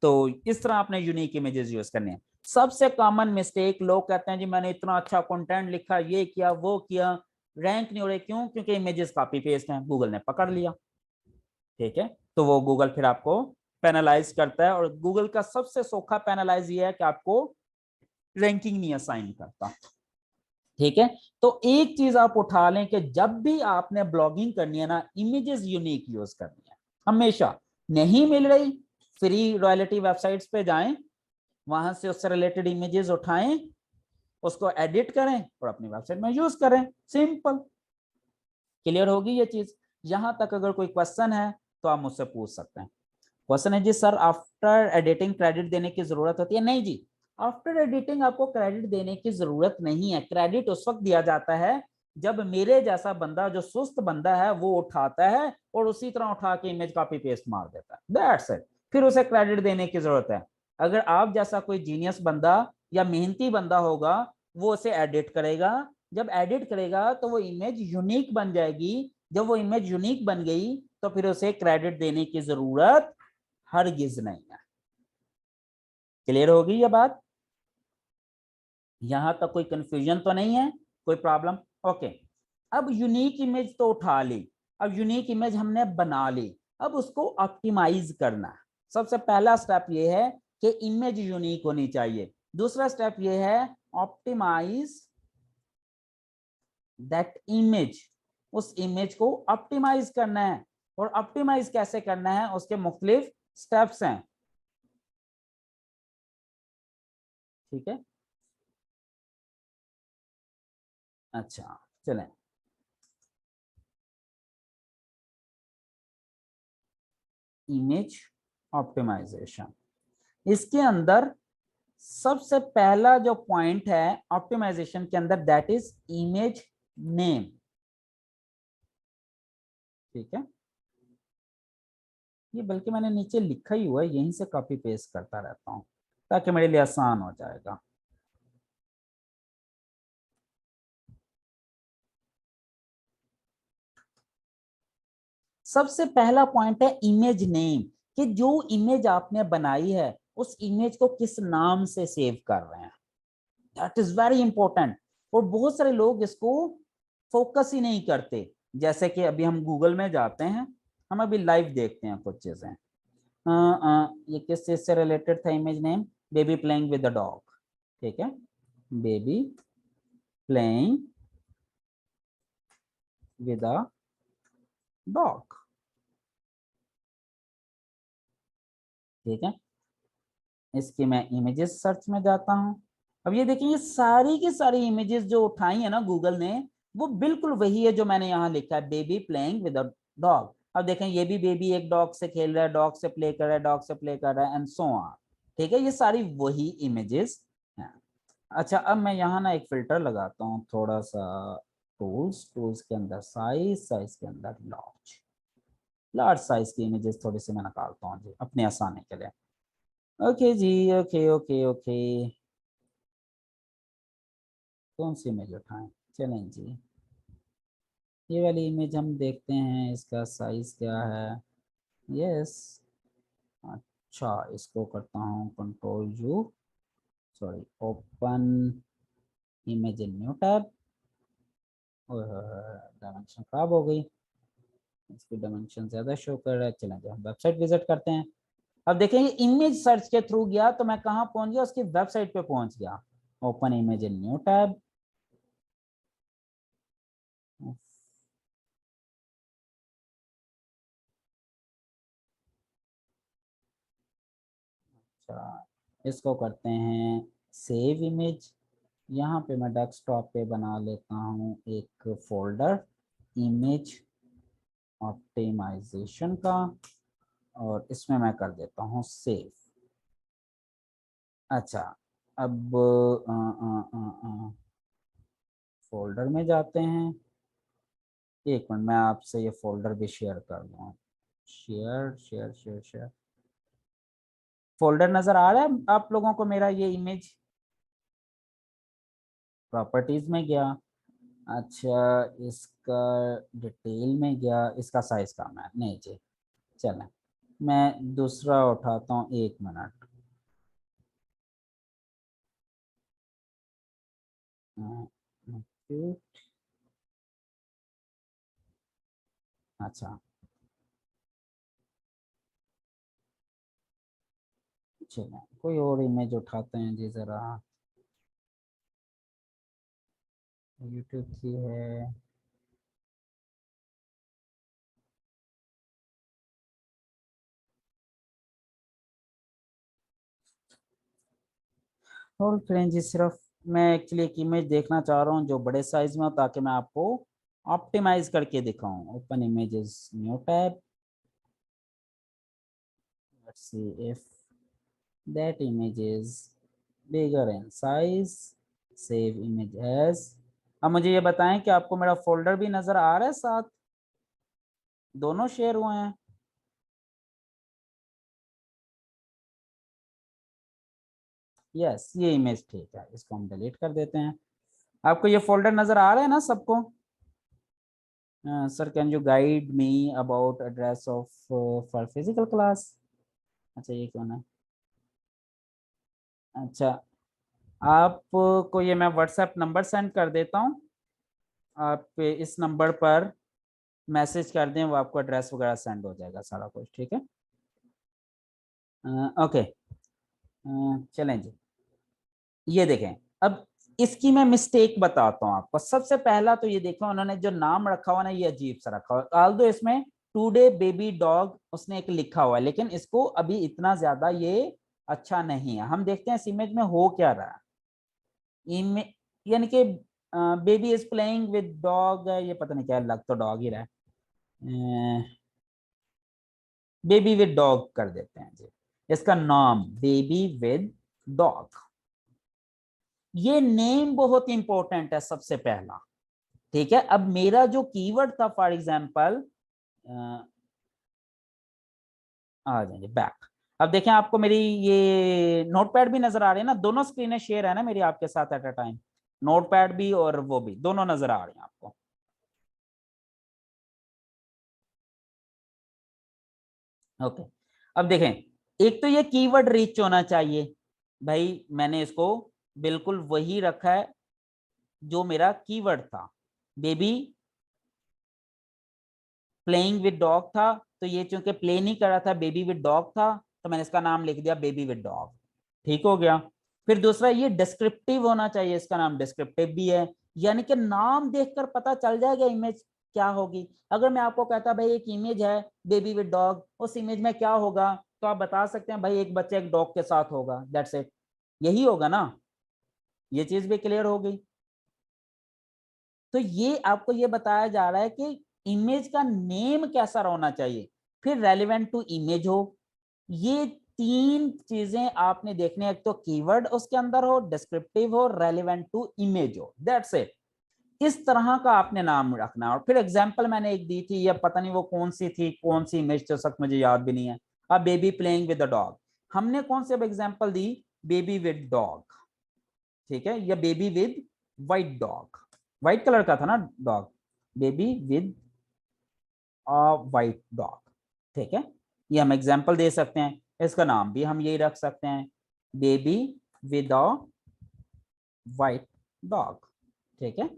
तो इस तरह आपने यूनिक इमेजेस यूज करने हैं। सबसे कॉमन मिस्टेक, लोग कहते हैं जी मैंने इतना अच्छा कंटेंट लिखा, ये किया वो किया, रैंक नहीं हो रहे, क्यों? क्योंकि इमेजेस कॉपी पेस्ट हैं, गूगल ने पकड़ लिया। ठीक है, तो वो गूगल फिर आपको पेनलाइज करता है, और गूगल का सबसे सोखा पेनलाइज ये है कि आपको रैंकिंग नहीं असाइन करता। ठीक है, तो एक चीज आप उठा लें कि जब भी आपने ब्लॉगिंग करनी है ना, इमेजेस यूनिक यूज करनी है हमेशा। नहीं मिल रही, फ्री रॉयल्टी वेबसाइट्स पे जाएं, वहां से उससे रिलेटेड इमेजेस उठाएं, उसको एडिट करें और अपनी वेबसाइट में यूज करें। सिंपल। क्लियर होगी ये चीज? यहां तक अगर कोई क्वेश्चन है तो आप मुझसे पूछ सकते हैं। क्वेश्चन है जी सर, आफ्टर एडिटिंग क्रेडिट देने की जरूरत होती है? नहीं जी, आफ्टर एडिटिंग आपको क्रेडिट देने की जरूरत नहीं है। क्रेडिट उस वक्त दिया जाता है जब मेरे जैसा बंदा, जो सुस्त बंदा है, वो उठाता है और उसी तरह उठा के इमेज कॉपी पेस्ट मार देता है, दैट्स इट। फिर उसे क्रेडिट देने की जरूरत है। अगर आप जैसा कोई जीनियस बंदा या मेहनती बंदा होगा, वो उसे एडिट करेगा। जब एडिट करेगा तो वो इमेज यूनिक बन जाएगी। जब वो इमेज यूनिक बन गई तो फिर उसे क्रेडिट देने की जरूरत हरगिज नहीं है। क्लियर होगी ये बात? यहां तक कोई कंफ्यूजन तो नहीं है, कोई प्रॉब्लम? ओके। अब यूनिक इमेज तो उठा ली, अब यूनिक इमेज हमने बना ली, अब उसको ऑप्टिमाइज करना है। सबसे पहला स्टेप ये है कि इमेज यूनिक होनी चाहिए। दूसरा स्टेप ये है ऑप्टिमाइज दैट इमेज। उस इमेज को ऑप्टिमाइज करना है, और ऑप्टिमाइज कैसे करना है उसके मुख्तलिफ स्टेप्स हैं। ठीक है, अच्छा चलें। इमेज ऑप्टिमाइजेशन, इसके अंदर सबसे पहला जो पॉइंट है ऑप्टिमाइजेशन के अंदर, दैट इज इमेज नेम। ठीक है, ये बल्कि मैंने नीचे लिखा ही हुआ है, यहीं से कॉपी पेस्ट करता रहता हूं ताकि मेरे लिए आसान हो जाएगा। सबसे पहला पॉइंट है इमेज नेम, कि जो इमेज आपने बनाई है उस इमेज को किस नाम से सेव कर रहे हैं। That is very important. और बहुत सारे लोग इसको फोकस ही नहीं करते। जैसे कि अभी हम गूगल में जाते हैं, हम अभी लाइव देखते हैं कुछ चीजें। ये किस चीज से रिलेटेड था image name? Baby playing with the dog. ठीक है, baby playing with a dog. ठीक है, इसकी मैं इमेजेस सर्च में जाता हूँ। अब ये देखिए, ये सारी की सारी इमेजेस जो उठाई है ना गूगल ने, वो बिल्कुल वही है जो मैंने यहाँ लिखा है, baby playing with a dog. अब देखें, ये भी बेबी एक डॉग से खेल रहा है, डॉग से प्ले कर रहा है, डॉग से प्ले कर रहा है, एंड सो ऑन। ठीक है, ये सारी वही इमेजेस हैं। अच्छा, अब मैं यहाँ ना एक फिल्टर लगाता हूँ थोड़ा सा। टूल्स, टूल्स के अंदर साइज, साइज के अंदर लार्ज। लार्ज साइज की इमेजेस थोड़ी सी मैं निकालता हूँ जी अपने आसानी के लिए। ओके जी, ओके ओके ओके। कौन सी इमेज उठाएं? चलें जी, ये वाली इमेज हम देखते हैं, इसका साइज क्या है। यस, अच्छा, इसको करता हूँ control you, sorry, open image in new tab. Dimension खराब हो गई, इसकी डायमेंशन ज्यादा शो कर रहा है। चलें जी, हम वेबसाइट विजिट करते हैं। अब देखेंगे, इमेज सर्च के थ्रू गया तो मैं कहाँ पहुंच गया? उसकी वेबसाइट पे पहुंच गया। Open image in new tab. अच्छा, इसको करते हैं सेव इमेज। यहाँ पे मैं डेस्कटॉप पे बना लेता हूँ एक फोल्डर, इमेज ऑप्टिमाइजेशन का, और इसमें मैं कर देता हूँ सेव। अच्छा, अब फोल्डर में जाते हैं। एक मिनट, मैं आपसे ये फोल्डर भी शेयर कर दूँ। Share share share share. Folder नजर आ रहा है आप लोगों को मेरा ये इमेज? प्रॉपर्टीज में गया, अच्छा इसका डिटेल में गया, इसका साइज कम है नहीं जी। चलें मैं दूसरा उठाता हूँ, 1 मिनट। अच्छा चलें कोई और इमेज उठाते हैं जी जरा, यूट्यूब की है। और फ्रेंड जी सिर्फ मैं एक्चुअली एक इमेज देखना चाह रहा हूँ जो बड़े साइज में हो, ताकि मैं आपको ऑप्टिमाइज करके दिखाऊं। Open images, new tab, let's see if that image is bigger in size, save image as. अब मुझे ये बताएं कि आपको मेरा फोल्डर भी नजर आ रहा है, साथ दोनों शेयर हुए हैं। यस ये इमेज ठीक है, इसको हम डिलीट कर देते हैं। आपको ये फोल्डर नजर आ रहा है ना सबको? Sir can you guide me about address of for physical class. अच्छा ये कौन है? अच्छा आपको ये मैं व्हाट्सएप नंबर सेंड कर देता हूँ, आप इस नंबर पर मैसेज कर दें, वो आपको एड्रेस वगैरह सेंड हो जाएगा सारा कुछ, ठीक है? ओके चलें जी, ये देखें। अब इसकी मैं मिस्टेक बताता हूँ आपको। सबसे पहला तो ये देखो, उन्होंने जो नाम रखा हुआ ना ये अजीब सा रखा हुआ, ऑल्दो इसमें टुडे बेबी डॉग उसने एक लिखा हुआ है, लेकिन इसको अभी इतना ज्यादा ये अच्छा नहीं है। हम देखते हैं इस इमेज में हो क्या रहा है। यानी कि baby is playing with dog, ये पता नहीं क्या, लग तो डॉग ही रहा है। बेबी विद डॉग कर देते हैं जी, इसका नाम बेबी विद डॉग। ये नेम बहुत इंपॉर्टेंट है सबसे पहला, ठीक है? अब मेरा जो कीवर्ड था फॉर एग्जांपल, आ जाएंगे बैक। अब देखें आपको मेरी ये नोटपैड भी नजर आ रही है ना, दोनों स्क्रीनें शेयर है ना मेरी आपके साथ एट अ टाइम, नोटपैड भी और वो भी दोनों नजर आ रही हैं आपको। ओके अब देखें, एक तो ये कीवर्ड रिच होना चाहिए भाई, मैंने इसको बिल्कुल वही रखा है जो मेरा कीवर्ड था। बेबी प्लेइंग विद डॉग था, तो ये चूंकि प्ले नहीं कर रहा था, बेबी विद डॉग था, तो मैंने इसका नाम लिख दिया बेबी विद डॉग। ठीक हो गया। फिर दूसरा ये डिस्क्रिप्टिव होना चाहिए, इसका नाम डिस्क्रिप्टिव भी है, यानी कि नाम देखकर पता चल जाएगा इमेज क्या होगी। अगर मैं आपको कहता भाई एक इमेज है बेबी विद डॉग, उस इमेज में क्या होगा, तो आप बता सकते हैं भाई एक बच्चा एक डॉग के साथ होगा, दैट्स इट, यही होगा ना। ये चीज भी क्लियर हो गई। तो ये आपको ये बताया जा रहा है कि इमेज का नेम कैसा होना चाहिए, फिर रेलिवेंट टू इमेज हो। ये तीन चीजें आपने देखने, एक तो कीवर्ड उसके अंदर हो, डिस्क्रिप्टिव हो, रेलिवेंट टू इमेज हो, दैट्स इट। इस तरह का आपने नाम रखना। और फिर एग्जांपल मैंने एक दी थी, या पता नहीं वो कौन सी थी, कौन सी इमेज तो सक मुझे याद भी नहीं है। अब baby playing with the dog, हमने कौन सी अब example the? Baby with dog, ठीक है? या baby with white dog, white colour का था ना dog, baby with a white dog, ठीक है? ये हम एग्जांपल दे सकते हैं, इसका नाम भी हम यही रख सकते हैं, baby with a white dog, ठीक है?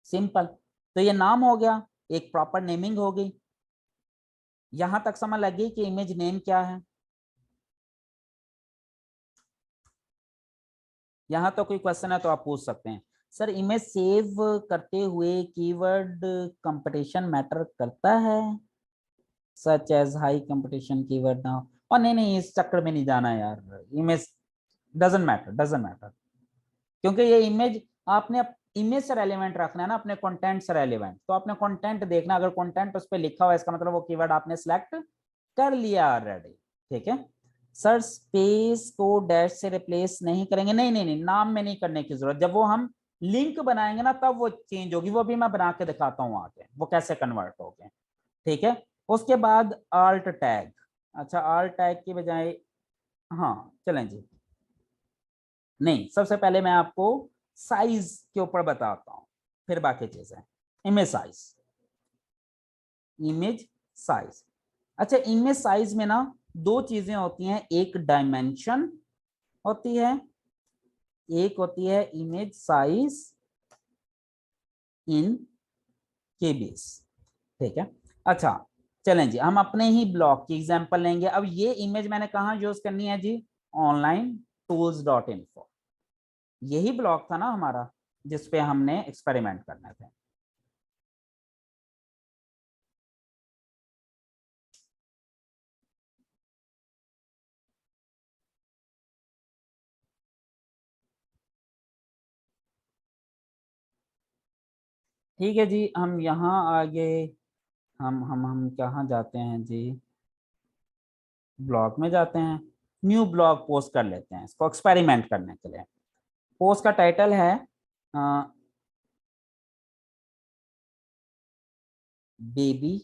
सिंपल। तो ये नाम हो गया, एक प्रॉपर नेमिंग हो गई। यहां तक समझ लगी कि इमेज नेम क्या है? यहाँ तो कोई क्वेश्चन है तो आप पूछ सकते हैं। सर इमेज सेव करते हुए कीवर्ड कंपटीशन मैटर करता है, such as high competition keyword ना। और नहीं नहीं इस चक्कर में नहीं जाना यार, image doesn't matter, doesn't matter, क्योंकि ये इमेज आपने इमेज से रेलिवेंट रखना है ना, अपने कंटेंट से रेलिवेंट। तो आपने कंटेंट देखना, अगर कंटेंट उस पर लिखा हुआ है इसका मतलब वो कीवर्ड आपने सेलेक्ट कर लिया ऑलरेडी, ठीक है? सर स्पेस को डैश से रिप्लेस नहीं करेंगे, नहीं नहीं नहीं, नाम में नहीं करने की जरूरत, जब वो हम लिंक बनाएंगे ना तब वो चेंज होगी, वो भी मैं बना के दिखाता हूँ आगे वो कैसे कन्वर्ट हो गए, ठीक है? उसके बाद आल्ट टैग, अच्छा आल्ट टैग की बजाय, हाँ चलें जी, नहीं सबसे पहले मैं आपको साइज के ऊपर बताता हूं, फिर बाकी चीजें। Image size, image size. अच्छा, इमेज साइज में ना दो चीजें होती हैं, एक डायमेंशन होती है, एक होती है इमेज साइज इन केबीएस। ठीक है। अच्छा चलें जी, हम अपने ही ब्लॉग की एग्जांपल लेंगे। अब ये इमेज मैंने कहाँ यूज करनी है जी, ऑनलाइन टूल्स डॉट इन्फो। यही ब्लॉग था ना हमारा जिसपे हमने एक्सपेरिमेंट करने थे। ठीक है जी, हम यहाँ आगे हम कहाँ जाते हैं जी, ब्लॉग में जाते हैं, न्यू ब्लॉग पोस्ट कर लेते हैं इसको एक्सपेरिमेंट करने के लिए। पोस्ट का टाइटल है baby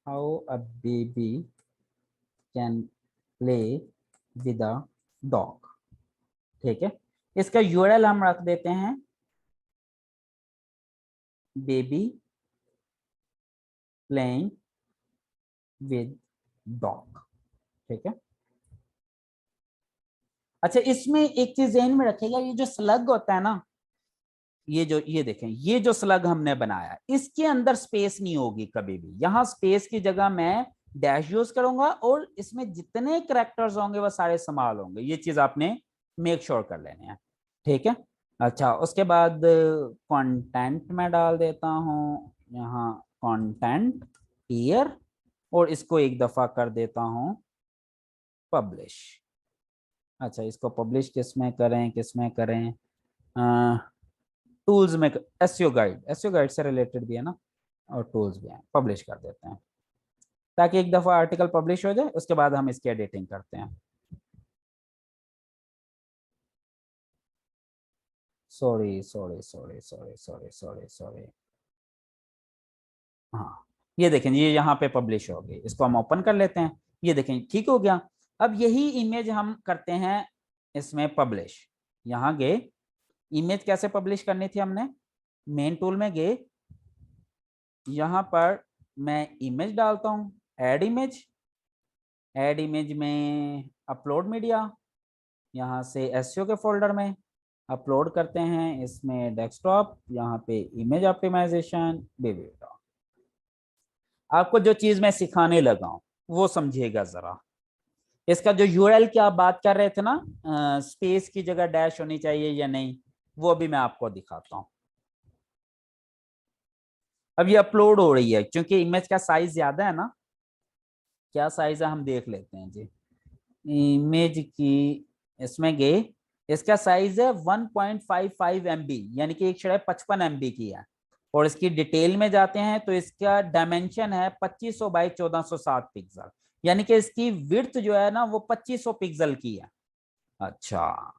how a baby can play with a dog. ठीक है, इसका यूआरएल हम रख देते हैं बेबी प्लेइंग विद डॉग। ठीक है। अच्छा, इसमें एक चीज ध्यान में रखेगा, ये जो स्लग होता है ना, ये देखें, ये जो स्लग हमने बनाया इसके अंदर स्पेस नहीं होगी कभी भी। यहाँ स्पेस की जगह मैं डैश यूज करूंगा और इसमें जितने कैरेक्टर्स होंगे वो सारे संभाल होंगे। ये चीज आपने मेक श्योर कर लेने हैं। ठीक है। अच्छा, उसके बाद कंटेंट में डाल देता हूँ यहाँ कंटेंट ईयर, और इसको एक दफा कर देता हूँ पब्लिश। अच्छा, इसको पब्लिश किस में करें, टूल्स में, एसईओ गाइड से रिलेटेड भी है ना, और टूल्स भी हैं, पब्लिश कर देते हैं ताकि एक दफा आर्टिकल पब्लिश हो जाए, उसके बाद हम इसकी एडिटिंग करते हैं। सॉरी। हाँ, ये देखें, ये यहाँ पे पब्लिश हो गई, इसको हम ओपन कर लेते हैं। ये देखें ठीक हो गया। अब यही इमेज हम करते हैं इसमें पब्लिश। यहाँ गए, इमेज कैसे पब्लिश करनी थी हमने, मेन टूल में गए, यहाँ पर मैं इमेज डालता हूँ, ऐड इमेज, ऐड इमेज में अपलोड मीडिया, यहाँ से एसईओ के फोल्डर में अपलोड करते हैं, इसमें डेस्कटॉप, यहाँ पे इमेज ऑप्टिमाइजेशन बेबी। आपको जो चीज मैं सिखाने लगा हूं वो समझिएगा जरा। इसका जो यूआरएल की आप बात कर रहे थे ना, स्पेस की जगह डैश होनी चाहिए या नहीं, वो भी मैं आपको दिखाता हूं। अब ये अपलोड हो रही है क्योंकि इमेज का साइज ज्यादा है ना। क्या साइज है हम देख लेते हैं जी, इमेज की, इसमें गए, इसका साइज है 1.55 MB, यानी कि 155 MB की है। और इसकी डिटेल में जाते हैं तो इसका डायमेंशन है 2500 बाई 1407 पिक्सल, यानी कि इसकी विड्थ जो है ना वो 2500 पिक्सल की है। अच्छा,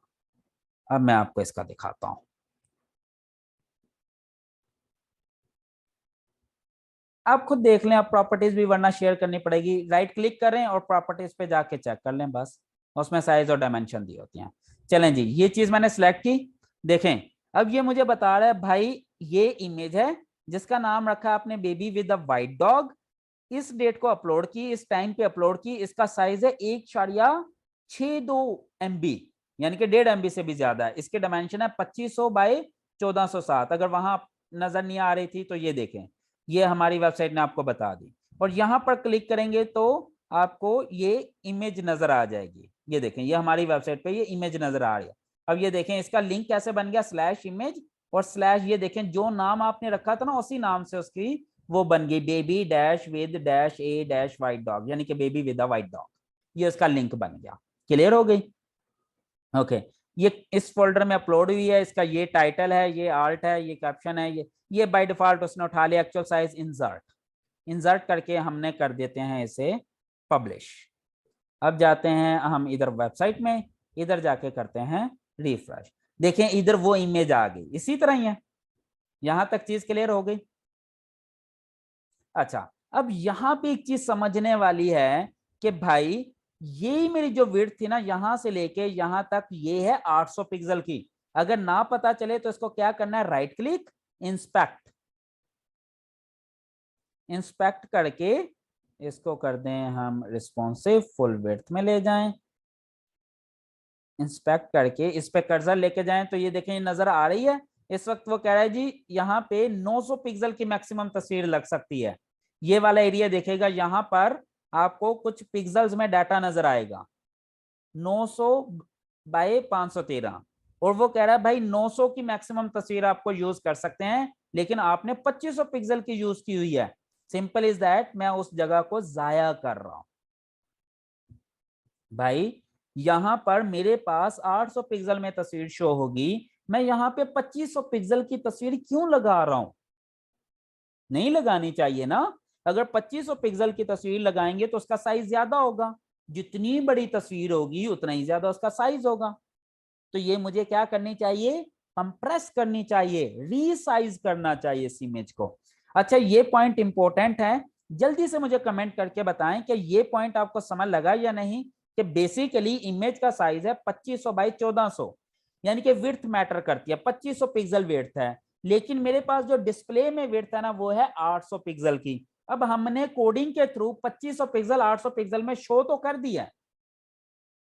अब मैं आपको इसका दिखाता हूं। आप खुद देख लें, आप प्रॉपर्टीज भी वरना शेयर करनी पड़ेगी, राइट क्लिक करें और प्रॉपर्टीज पे जाके चेक कर लें बस, उसमें साइज और डायमेंशन दी होती हैं। चलें जी, ये चीज मैंने सेलेक्ट की, देखें अब ये मुझे बता रहा है भाई ये इमेज है जिसका नाम रखा है आपने baby with a white dog, इस डेट को अपलोड की, इस टाइम पे अपलोड की, इसका साइज है 1.62 MB, यानी कि 1.5 MB से भी ज्यादा है। इसके डायमेंशन है 2500 बाई 1407। अगर वहां नजर नहीं आ रही थी तो ये देखें, ये हमारी वेबसाइट ने आपको बता दी। और यहां पर क्लिक करेंगे तो आपको ये इमेज नजर आ जाएगी। ये देखें, ये हमारी वेबसाइट पे ये इमेज नजर आ रही है। अब ये देखें इसका लिंक कैसे बन गया, स्लैश इमेज और स्लैश, ये देखें जो नाम आपने रखा था ना उसी नाम से उसकी वो बन गई, baby dash with dash A dash white dog, यानी कि baby with a white dog. ये उसका लिंक बन गया। क्लियर हो गई। ओके, ये इस फोल्डर में अपलोड हुई है, इसका ये टाइटल है, ये आर्ट है, ये कैप्शन है, ये बाय डिफॉल्ट उसने उठा लिया। एक्चुअल साइज इंसर्ट, इंसर्ट करके हमने कर देते हैं इसे पब्लिश। अब जाते हैं हम इधर वेबसाइट में, इधर जाके करते हैं रिफ्रेश। देखें इधर वो इमेज आ गई, इसी तरह ही है। यहां तक चीज क्लियर हो गई। अच्छा, अब यहां पे एक चीज समझने वाली है कि भाई यही मेरी जो विड्थ थी ना, यहां से लेके यहां तक, ये है 800 पिक्सल की। अगर ना पता चले तो इसको क्या करना है, राइट क्लिक, इंस्पेक्ट, इंस्पेक्ट करके इसको कर दें हम रिस्पॉन्सिव, फुल विड्थ में ले जाएं। इंस्पेक्ट करके इस पे कर्सर लेके जाएं तो ये देखें, नजर आ रही है। इस वक्त वो कह रहा है जी यहाँ पे 900 पिक्सल की मैक्सिमम तस्वीर लग सकती है। ये वाला एरिया देखेगा, यहाँ पर आपको कुछ पिक्सल्स में डाटा नजर आएगा, 900 बाय 513। और वो कह रहा है भाई 900 की मैक्सिमम तस्वीर आपको यूज कर सकते हैं, लेकिन आपने 2500 पिक्सल की यूज की हुई है। सिंपल इज दैट, मैं उस जगह को जाया कर रहा हूं। भाई यहां पर मेरे पास 800 पिक्सल में तस्वीर शो होगी, मैं यहां पे 2500 पिक्सल की तस्वीर क्यों लगा रहा हूं? नहीं लगानी चाहिए ना। अगर 2500 पिक्सल की तस्वीर लगाएंगे तो उसका साइज ज्यादा होगा, जितनी बड़ी तस्वीर होगी उतना ही ज्यादा उसका साइज होगा। तो ये मुझे क्या करनी चाहिए, कंप्रेस करनी चाहिए, रीसाइज करना चाहिए इस इमेज को। अच्छा ये पॉइंट इंपॉर्टेंट है, जल्दी से मुझे कमेंट करके बताएं कि ये पॉइंट आपको समझ लगा या नहीं, कि बेसिकली इमेज का साइज है 2500 बाई 1400, यानी कि विड्थ मैटर करती है, 2500 पिक्सल विड्थ है, लेकिन मेरे पास जो डिस्प्ले में विड्थ है ना वो है 800 पिक्सल की। अब हमने कोडिंग के थ्रू 2500 पिक्सल 800 पिक्सल में शो तो कर दिया,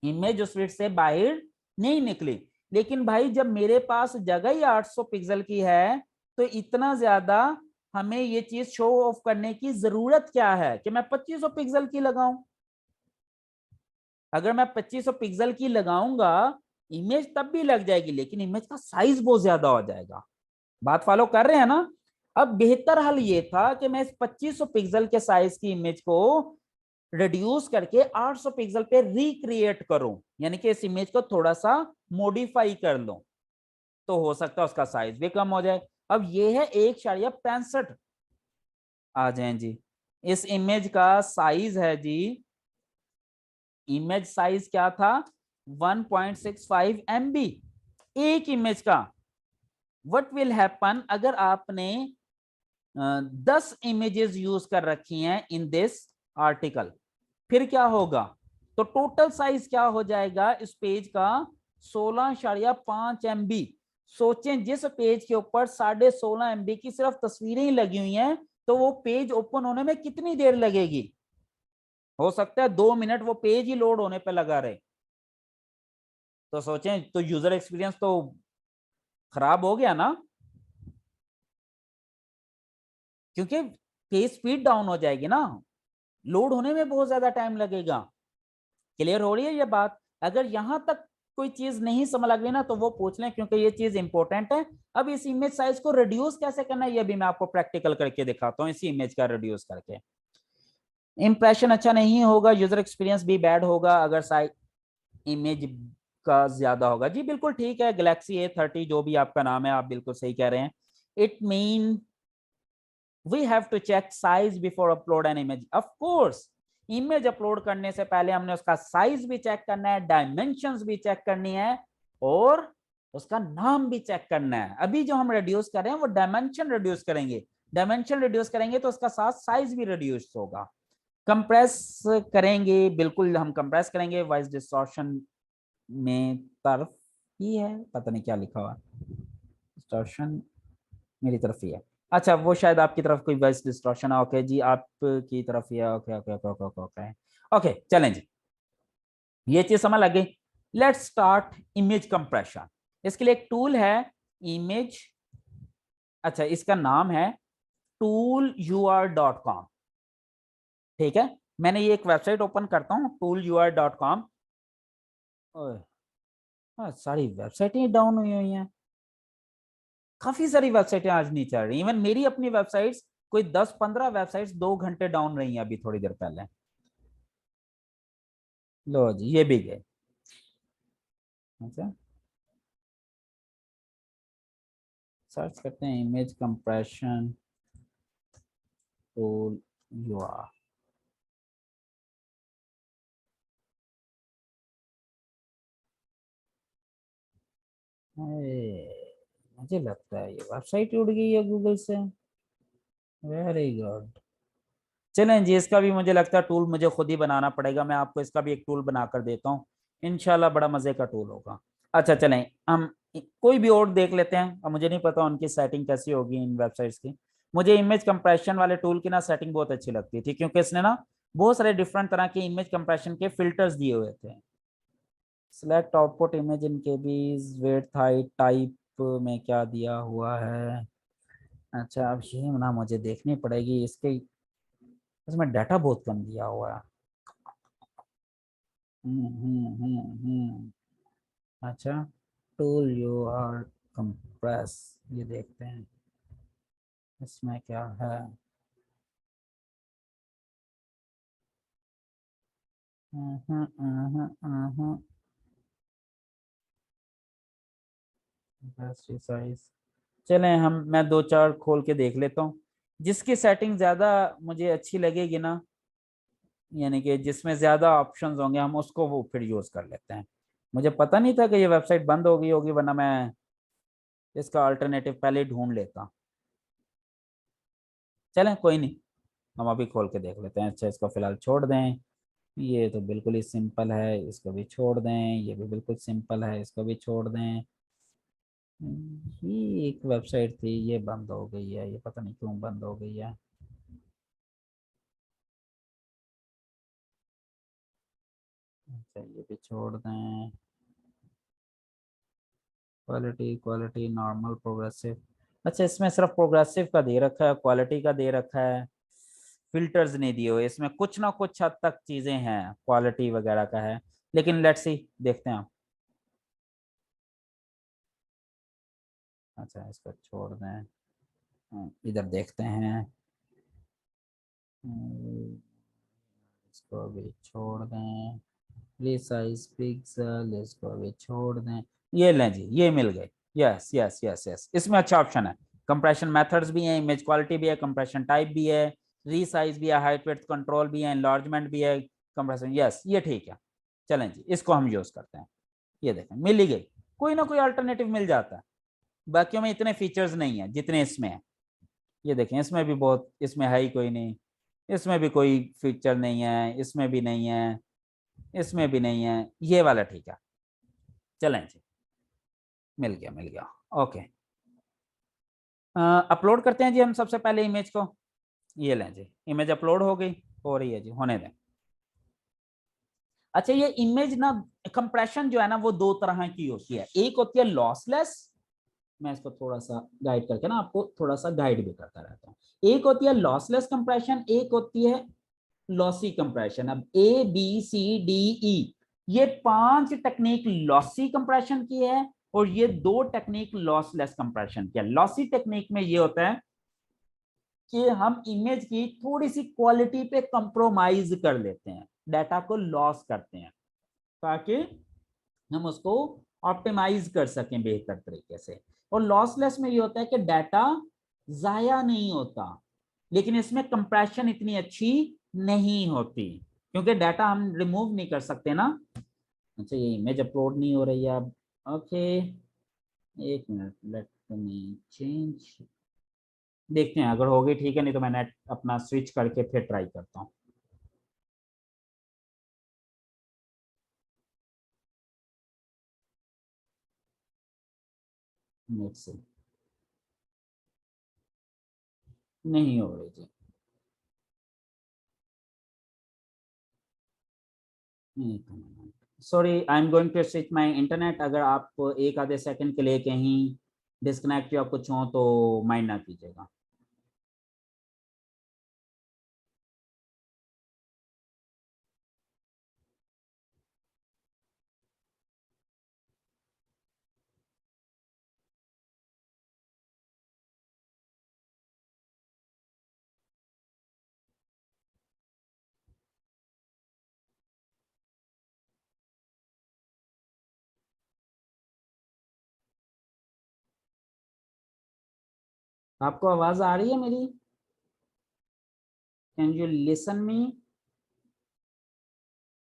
इमेज उस विड्थ से बाहर नहीं निकली। लेकिन भाई जब मेरे पास जगह ही 800 पिक्सल की है, तो इतना ज्यादा हमें ये चीज शो ऑफ करने की जरूरत क्या है कि मैं 2500 पिक्सल की लगाऊं? अगर मैं 2500 पिक्सल की लगाऊंगा, इमेज तब भी लग जाएगी, लेकिन इमेज का साइज बहुत ज्यादा हो जाएगा। बात फॉलो कर रहे हैं ना? अब बेहतर हल ये था कि मैं इस 2500 पिक्सल के साइज की इमेज को रिड्यूस करके 800 पिक्सल पे रिक्रिएट करूं, यानी कि इस इमेज को थोड़ा सा मॉडिफाई कर लूं, तो हो सकता है उसका साइज भी कम हो जाए। अब ये है 1.65, आ जाए जी। इस इमेज का साइज है जी, इमेज साइज क्या था, 1.65 MB एक इमेज का। व्हाट विल हैपन अगर आपने 10 इमेजेस यूज कर रखी हैं इन दिस आर्टिकल, फिर क्या होगा? तो टोटल साइज क्या हो जाएगा इस पेज का, 16.5 MB। सोचें जिस पेज के ऊपर 16.5 MB की सिर्फ तस्वीरें ही लगी हुई हैं, तो वो पेज ओपन होने में कितनी देर लगेगी? हो सकता है 2 मिनट वो पेज ही लोड होने पे लगा रहे। तो सोचें, तो यूजर एक्सपीरियंस तो खराब हो गया ना, क्योंकि पेज स्पीड डाउन हो जाएगी ना, लोड होने में बहुत ज्यादा टाइम लगेगा। क्लियर हो रही है ये बात? अगर यहां तक कोई चीज नहीं समझ लग रही ना तो वो पूछ लें, क्योंकि ये चीज इंपॉर्टेंट है। अब इस इमेज साइज को रिड्यूस कैसे करना है ये भी मैं आपको प्रैक्टिकल करके दिखाता हूँ, इसी इमेज का रिड्यूस करके। इंप्रेशन अच्छा नहीं होगा, यूजर एक्सपीरियंस भी बैड होगा अगर साइज इमेज का ज्यादा होगा। जी बिल्कुल ठीक है, गैलेक्सी A30 जो भी आपका नाम है, आप बिल्कुल सही कह रहे हैं। It mean we have to check size before upload an image. Of course, image upload करने से पहले हमने उसका साइज भी चेक करना है, डायमेंशंस भी चेक करनी है, और उसका नाम भी चेक करना है। अभी जो हम रिड्यूस कर रहे हैं वो डायमेंशन रिड्यूस करेंगे, डायमेंशन रिड्यूस करेंगे तो उसका साथ साइज भी रिड्यूस होगा। कंप्रेस करेंगे, बिल्कुल हम कंप्रेस करेंगे, वॉइस डिस्टॉर्शन में तरफ ही है, पता नहीं क्या लिखा हुआ, डिस्टॉर्शन मेरी तरफ ही है। अच्छा वो शायद आपकी तरफ कोई वॉइस डिस्टॉर्शन है, ओके जी आपकी तरफ ही है, okay okay okay okay okay okay okay, चलें जी, ये चीज समझ लग गई। Let's start image compression. इसके लिए एक टूल है, इमेज, अच्छा इसका नाम है toolur.com। ठीक है, मैंने ये एक वेबसाइट ओपन करता हूँ, toolur.com। सारी वेबसाइटें डाउन हुई हुई हैं, काफी सारी वेबसाइटें आज नहीं चल रही। इवन मेरी अपनी वेबसाइट्स, कोई 10-15 वेबसाइट्स 2 घंटे डाउन रही हैं अभी थोड़ी देर पहले। लो जी ये भी गए। अच्छा सर्च करते हैं इमेज कंप्रेशन टूल यूआर। मुझे लगता है ये वेबसाइट उड़ गई है गूगल से। Very good. चलें जी, इसका भी मुझे लगता है टूल मुझे खुद ही बनाना पड़ेगा। मैं आपको इसका भी एक टूल बना कर देता हूँ, इंशाल्लाह बड़ा मजे का टूल होगा। अच्छा चलें, हम कोई भी और देख लेते हैं। अब मुझे नहीं पता उनकी सेटिंग कैसी होगी इन वेबसाइट्स की। मुझे इमेज कंप्रेशन वाले टूल की ना सेटिंग बहुत अच्छी लगती थी, क्योंकि इसने ना बहुत सारे डिफरेंट तरह के इमेज कंप्रेशन के फिल्टर्स दिए हुए थे। Select output image in KB's, weight height type में क्या दिया हुआ है। अच्छा, अब ये ना मुझे देखनी पड़ेगी, इसके इसमें डाटा बहुत कम दिया हुआ है। अच्छा, टूल यू आर कंप्रेस, ये देखते हैं इसमें क्या है। साइज, चलें हम, मैं दो चार खोल के देख लेता हूँ, जिसकी सेटिंग ज्यादा मुझे अच्छी लगेगी ना, यानी कि जिसमें ज्यादा ऑप्शंस होंगे, हम उसको वो फिर यूज कर लेते हैं। मुझे पता नहीं था कि ये वेबसाइट बंद हो गई होगी, वरना मैं इसका अल्टरनेटिव पहले ही ढूंढ लेता। चलें कोई नहीं, हम अभी खोल के देख लेते हैं। अच्छा, इसको फिलहाल छोड़ दें, ये तो बिल्कुल ही सिंपल है, इसको भी छोड़ दें। ये भी बिल्कुल सिंपल है, इसको भी छोड़ दें। ये एक वेबसाइट थी, ये बंद हो गई है, ये पता नहीं क्यों बंद हो गई है। अच्छा, ये भी छोड़ दें। Quality quality normal progressive. अच्छा, इसमें सिर्फ प्रोग्रेसिव का दे रखा है, क्वालिटी का दे रखा है, फिल्टर्स नहीं दिए हुए। इसमें कुछ ना कुछ हद तक चीजें हैं, क्वालिटी वगैरह का है, लेकिन लेट्स सी, देखते हैं। अच्छा, इसको छोड़ दें। इधर देखते हैं। हम्म, इसको भी छोड़ दें। रिसाइज पिक्सल, इसको भी छोड़ दें। ये लें जी, ये मिल गए। यस यस यस यस, इसमें अच्छा ऑप्शन है। कंप्रेशन मेथड्स भी हैं, इमेज क्वालिटी भी है, कंप्रेशन टाइप भी है, रीसाइज भी है, हाइट वेट कंट्रोल भी है, एनलार्जमेंट भी है, कंप्रेशन। यस, ये ठीक है। चलें जी, इसको हम यूज करते हैं। ये देखें, मिल ही गई। कोई ना कोई अल्टरनेटिव मिल जाता है। बाकियों में इतने फीचर्स नहीं है जितने इसमें है। ये देखें, इसमें भी बहुत, इसमें है ही कोई नहीं। इसमें भी कोई फीचर नहीं है, इसमें भी नहीं है, इसमें भी नहीं है। ये वाला ठीक है। चलें जी, मिल गया मिल गया। ओके, अपलोड करते हैं जी हम सबसे पहले इमेज को। ये लें जी, इमेज अपलोड हो गई, हो रही है जी, होने दें। अच्छा, ये इमेज ना, कंप्रेशन जो है ना, वो दो तरह की होती है। एक होती है लॉसलेस, मैं इसको थोड़ा सा गाइड करके ना आपको थोड़ा सा गाइड भी करता रहता हूँ। एक होती है लॉसलेस कंप्रेशन, एक होती है लॉसी कंप्रेशन। अब A B C D E, ये पांच टेक्निक लॉसी कंप्रेशन की है, और ये दो टेक्निक लॉसलेस कंप्रेशन की है। लॉसी टेक्निक में ये होता है कि हम इमेज की थोड़ी सी क्वालिटी पे कंप्रोमाइज कर लेते हैं, डाटा को लॉस करते हैं, ताकि हम उसको ऑप्टिमाइज कर सकें बेहतर तरीके से। और लॉसलेस में ये होता है कि डाटा जाया नहीं होता, लेकिन इसमें कंप्रेशन इतनी अच्छी नहीं होती, क्योंकि डाटा हम रिमूव नहीं कर सकते ना। अच्छा, ये इमेज अपलोड नहीं हो रही है अब। ओके, एक मिनट, लेट मी चेंज। देखते हैं, अगर हो गई ठीक है, नहीं तो मैं नेट अपना स्विच करके फिर ट्राई करता हूँ। नेट से नहीं हो रही जी। Sorry, I am going to switch my internet. अगर आप एक आधे सेकंड के लिए कहीं डिस्कनेक्ट या कुछ हो तो माइंड ना कीजिएगा। आपको आवाज आ रही है मेरी? Can you listen me?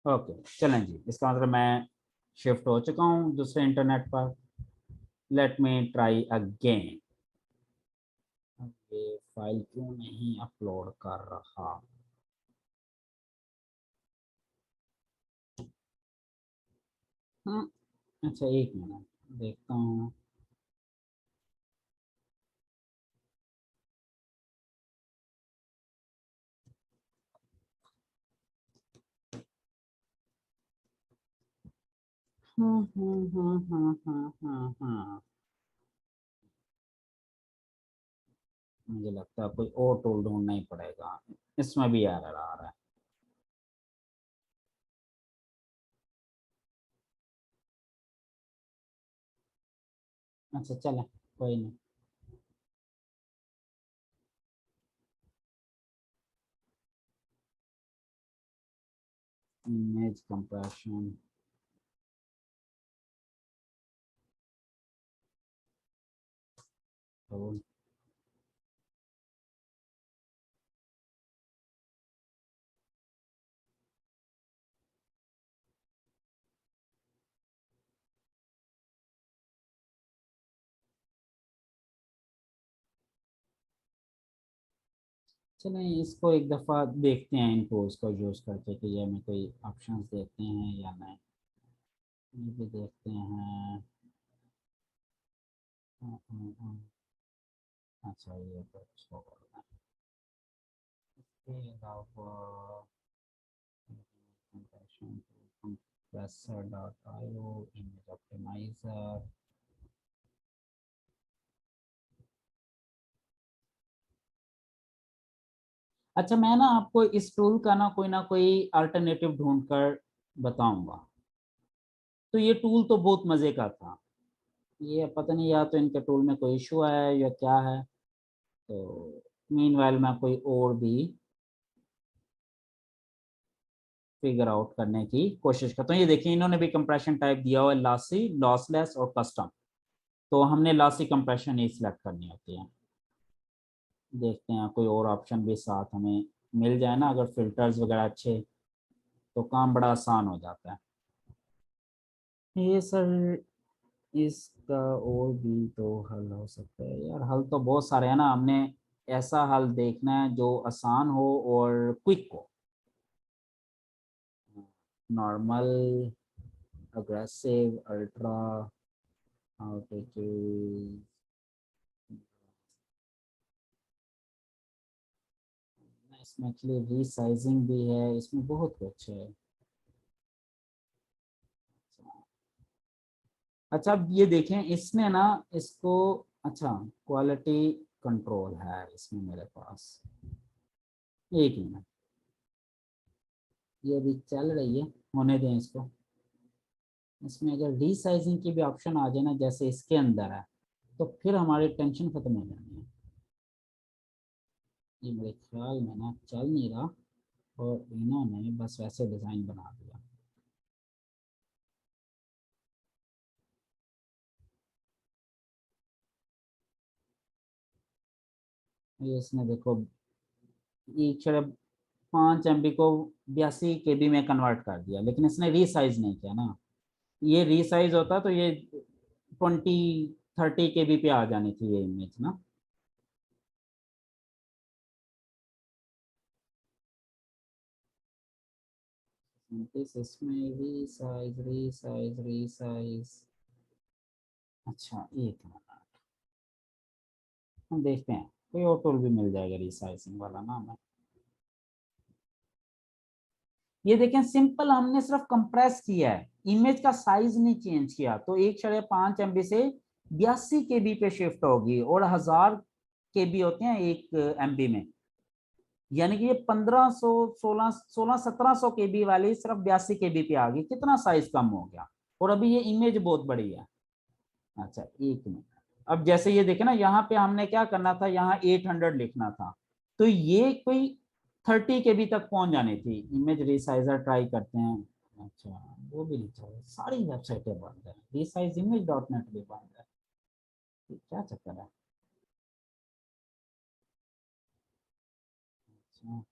Okay, चलें जी, इसका मतलब मैं शिफ्ट हो चुका हूँ दूसरे इंटरनेट पर। Let me try again. ये फाइल क्यों नहीं अपलोड कर रहा? अच्छा एक मिनट देखता हूँ। हाँ। मुझे लगता है कोई और टूल ढूंढना ही पड़ेगा। इसमें भी एरर आ रहा है। अच्छा चले, कोई नहीं। Image compression. टूल। चलें इसको एक दफ़ा देखते हैं, इन टूल्स को यूज़ करके कि ये हमें कोई ऑप्शंस देते हैं या नहीं। ये भी देखते हैं। हाँ। अच्छा ये तो छोड़ दें। इसके अलावा compression to compressor.io, image optimizer। अच्छा मैं ना आपको इस टूल का ना कोई अल्टरनेटिव ढूंढ कर बताऊंगा। तो ये टूल तो बहुत मजे का था। ये पता नहीं या तो इनके टूल में कोई इशू है या क्या है। तो मीनवाइल मैं कोई और भी फिगर आउट करने की कोशिश करता हूँ। ये देखिए इन्होंने भी कंप्रेशन टाइप दिया हुआ है, लॉसी, लॉसलेस और कस्टम। तो हमने लॉसी कंप्रेशन ही सिलेक्ट करनी होती है। देखते हैं कोई और ऑप्शन भी साथ हमें मिल जाए ना, अगर फिल्टर्स वगैरह अच्छे, तो काम बड़ा आसान हो जाता है। ये सर इसका और भी तो हल हो सकता है यार। हल तो बहुत सारे हैं ना, हमने ऐसा हल देखना है जो आसान हो और क्विक हो। Normal, aggressive, ultra, how to choose. इसमें एक्चुअली रीसाइजिंग भी है, इसमें बहुत कुछ है। अच्छा अब ये देखें इसने ना इसको, अच्छा क्वालिटी कंट्रोल है इसमें मेरे पास। एक मिनट, ये अभी चल रही है, होने दें इसको। इसमें अगर रीसाइजिंग की भी ऑप्शन आ जाए ना जैसे इसके अंदर है, तो फिर हमारी टेंशन खत्म हो जानी है। ये मेरे ख्याल में ना चल नहीं रहा, और इन्होंने बस वैसे डिज़ाइन बना दिया। ये इसने देखो एक शर्फ 5 MB को 82 KB में कन्वर्ट कर दिया, लेकिन इसने रीसाइज नहीं किया ना। ये रीसाइज होता तो ये 20-30 KB पे आ जानी थी ये इमेज ना। इसमें रीसाइज रीसाइज रीसाइज। अच्छा एक मिनट, हम देखते हैं कोई और टूल भी मिल जाएगा रिसाइजिंग वाला ना हमें। ये देखें सिंपल, हमने सिर्फ कंप्रेस किया है, इमेज का साइज नहीं चेंज किया, तो 1.5 MB से 82 KB पे शिफ्ट होगी, और 1000 KB होते हैं 1 MB में। यानी कि ये 1500 1600 1700 KB वाली सिर्फ 82 KB पे आ गई, कितना साइज कम हो गया। और अभी ये इमेज बहुत बड़ी है। अच्छा एक मिनट, अब जैसे ये देखे ना यहाँ पे हमने क्या करना था, यहाँ 800 लिखना था, तो ये कोई 30 KB तक पहुंच जानी थी। इमेज रिसाइजर ट्राई करते हैं। अच्छा वो भी नहीं चाहिए, सारी वेबसाइटें बंद है, रिसाइज इमेज .net भी बंद है। ये क्या चक्कर है। अच्छा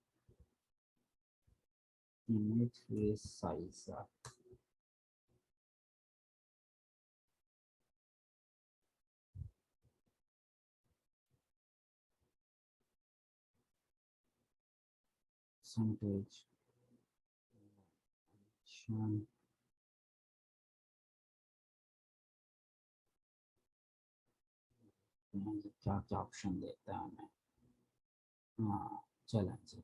इमेज रिसाइजर। परसेंटेज। देखते हैं ये क्या क्या ऑप्शन देता है हमें। हाँ चलें जी,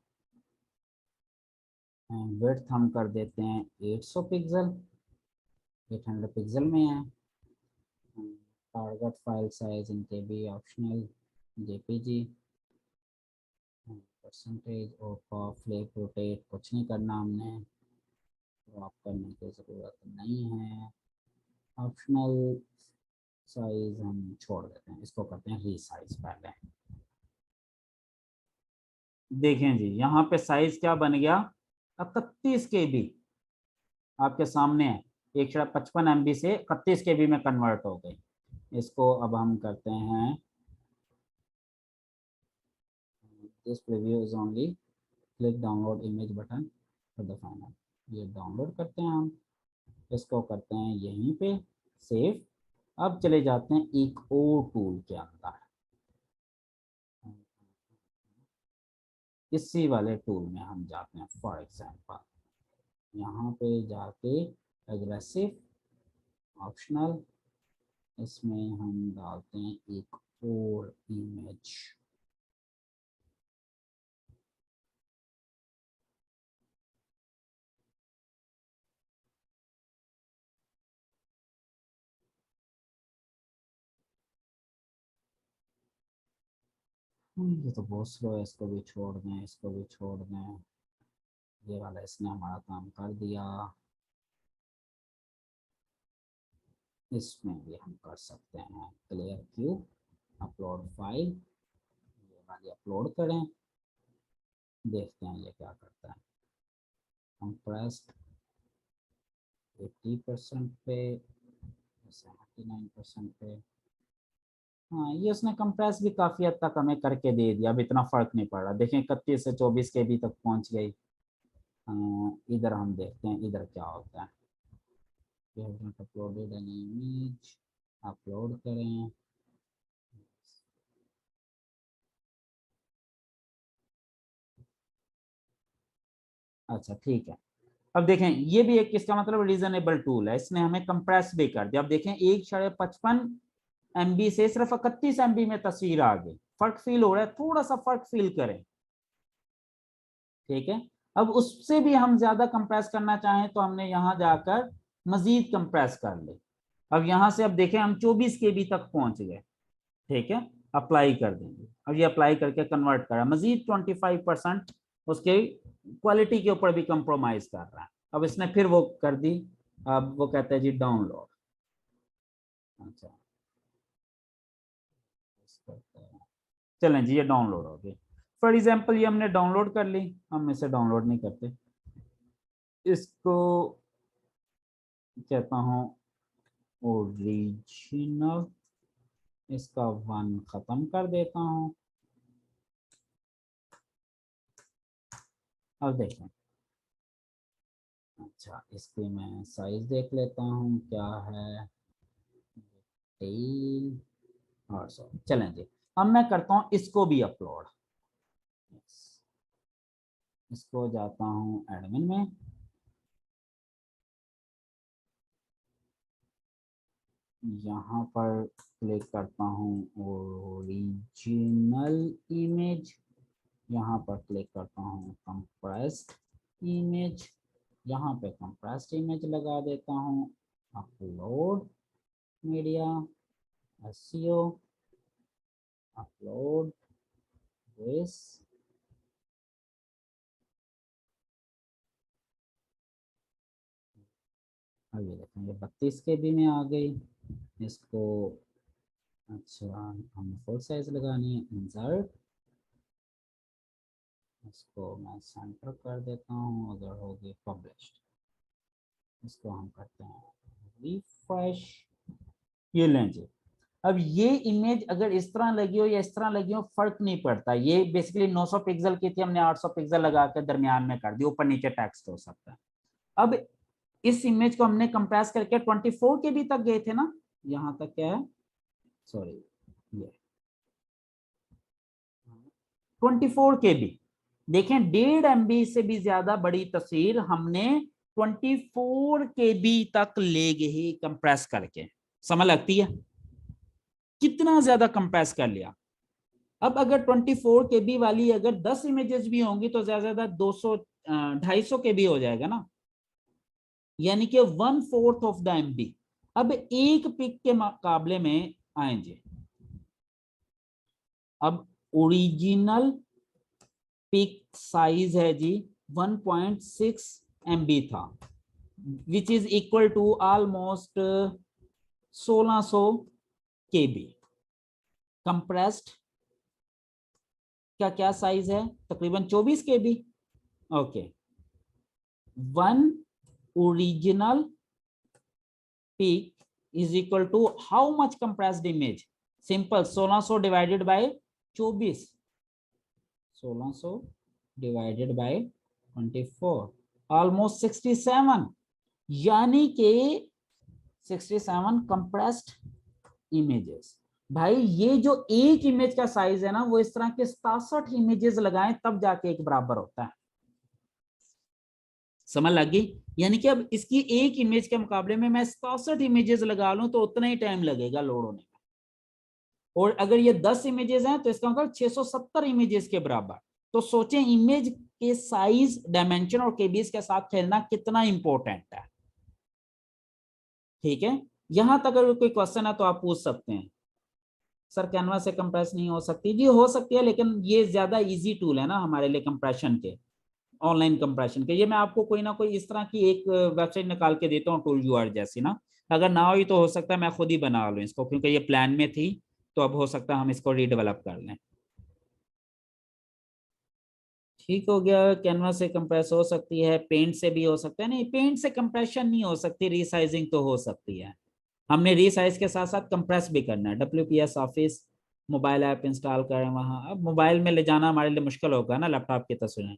विड्थ हम कर देते हैं 800 पिक्सल, 800 पिक्सल में है। टारगेट फाइल साइज इनके भी optional JPG, percentage of flip rotate कुछ नहीं करना हमने, क्रॉप करने की ज़रूरत नहीं है, ऑप्शनल साइज हम छोड़ देते हैं, इसको करते हैं रीसाइज पहले। देखें जी यहाँ पे साइज क्या बन गया, 31 KB आपके सामने है, 155 MB से 31 KB में कन्वर्ट हो गई। इसको अब हम करते हैं this preview is only, click download image button for the final. ये डाउनलोड करते हैं हम, इसको करते हैं यहीं पे सेव। अब चले जाते हैं एक और टूल के अंदर, इसी वाले टूल में हम जाते हैं। फॉर एग्जांपल यहाँ पे जाके एग्रेसिव ऑप्शनल, इसमें हम डालते हैं एक और इमेज। ये तो बहुत स्लो है, इसको भी छोड़ दें, इसको भी छोड़ दें। ये वाला इसने हमारा काम कर दिया, इसमें भी हम कर सकते हैं क्लियर क्यूब, अपलोड फाइल, ये वाली अपलोड करें, देखते हैं ये क्या करता है। कंप्रेस्ड 80% पे, 79% पे। हाँ ये उसने कंप्रेस भी काफ़ी हद तक हमें करके दे दिया, अब इतना फ़र्क नहीं पड़ रहा। देखें 31 से 24 KB तक पहुंच गई। इधर हम देखते हैं इधर क्या होता है। अपलोडेड एन इमेज, अपलोड करें, अच्छा ठीक है। अब देखें ये भी एक किसका मतलब रीजनेबल टूल है, इसने हमें कंप्रेस भी कर दिया। अब देखें 155 MB से सिर्फ 31 MB में तस्वीर आ गई। फर्क फील हो रहा है, थोड़ा सा फर्क फील करें, ठीक है। अब उससे भी हम ज्यादा कंप्रेस करना चाहें तो हमने यहाँ जाकर मजीद कंप्रेस कर ले। अब यहाँ से अब देखें हम 24 KB तक पहुंच गए, ठीक है। अप्लाई कर देंगे, अब ये अप्लाई करके कन्वर्ट करा, मजीद 25% उसके क्वालिटी के ऊपर भी कंप्रोमाइज कर रहा है। अब इसने फिर वो कर दी, अब वो कहता है जी डाउनलोड। अच्छा चलें जी ये डाउनलोड हो गई। फॉर एग्जाम्पल ये हमने डाउनलोड कर ली, हम इसे डाउनलोड नहीं करते, इसको कहता हूँ ओरिजिनल, इसका 1 खत्म कर देता हूँ। अब देखें, अच्छा इसकी मैं साइज देख लेता हूँ क्या है, टेल और सो। चलें जी अब मैं करता हूँ इसको भी अपलोड, इसको जाता हूँ एडमिन में, यहाँ पर क्लिक करता हूँ ओरिजिनल इमेज, यहाँ पर क्लिक करता हूँ कंप्रेस्ड इमेज, यहाँ पे कंप्रेस्ड इमेज लगा देता हूँ, upload media, SEO, upload this, अब ये देखें ये 32 KB में आ गई। इसको अच्छा हम फुल साइज लगानी है, इंसर्ट, इसको मैं सेंटर कर देता हूँ, अगर होगी पब्लिश्ड, इसको हम करते हैं रिफ्रेश। ये लें जी, अब ये इमेज अगर इस तरह लगी हो या इस तरह लगी हो फर्क नहीं पड़ता। ये बेसिकली 900 पिक्सल की थी, हमने 800 पिक्सल लगा के दरमियान में कर दी, ऊपर नीचे टेक्स्ट हो सकता है। अब इस इमेज को हमने कंप्रेस करके 24 KB तक गए थे ना, यहाँ तक क्या है, सॉरी ये 24 KB। देखें 1.5 MB से भी ज्यादा बड़ी तस्वीर हमने 24 KB तक ले गई कंप्रेस करके, समझ लगती है। कितना ज्यादा कंप्रेस कर लिया। अब अगर 24 KB वाली अगर 10 इमेजेस भी होंगी तो ज्यादा ज्यादा 200 250 KB हो जाएगा ना, यानी कि 1/4 ऑफ द MB। अब एक पिक के मुकाबले में आएंगे, अब ओरिजिनल पिक साइज है जी 1.6 MB था, which is equal to almost 1600 KB। Compressed का क्या साइज है, तकरीबन 24 KB। Okay, one original pic is equal to how much compressed image, simple 1600 divided by 24, 1600 divided by 24, almost 67, यानी कि 67 कंप्रेस्ड इमेजेस। भाई ये जो एक इमेज का साइज है ना, वो इस तरह के 67 इमेजेस लगाएं तब जाके एक बराबर होता है। समझ लगी? यानी कि अब इसकी एक इमेज के मुकाबले में मैं 67 इमेजेस लगा लूं तो उतना ही टाइम लगेगा लोड होने में, और अगर ये 10 इमेजेस हैं तो इसका मतलब 670 इमेजेस के बराबर। तो सोचें इमेज के साइज, डायमेंशन और केबीज के साथ खेलना कितना इंपॉर्टेंट है। ठीक है, यहां तक अगर कोई क्वेश्चन है तो आप पूछ सकते हैं, सर कैनवा से कंप्रेस नहीं हो सकती? जी हो सकती है, लेकिन ये ज्यादा इजी टूल है ना हमारे लिए कंप्रेशन के, ऑनलाइन कंप्रेशन के। ये मैं आपको कोई ना कोई इस तरह की एक वेबसाइट निकाल के देता हूँ, टूल यूआर जैसी ना। अगर ना हुई तो हो सकता है मैं खुद ही बना लूँ इसको, क्योंकि ये प्लान में थी, तो अब हो सकता है हम इसको रीडेवलप कर लें। ठीक हो गया, कैनवा से कंप्रेस हो सकती है, पेंट से भी हो सकता है। नहीं, पेंट से कंप्रेशन नहीं हो सकती, रीसाइजिंग तो हो सकती है। हमने रीसाइज के साथ साथ कंप्रेस भी करना है। WPS office mobile app install करें वहाँ। अब मोबाइल में ले जाना हमारे लिए मुश्किल होगा ना, लैपटॉप की तस्वीरें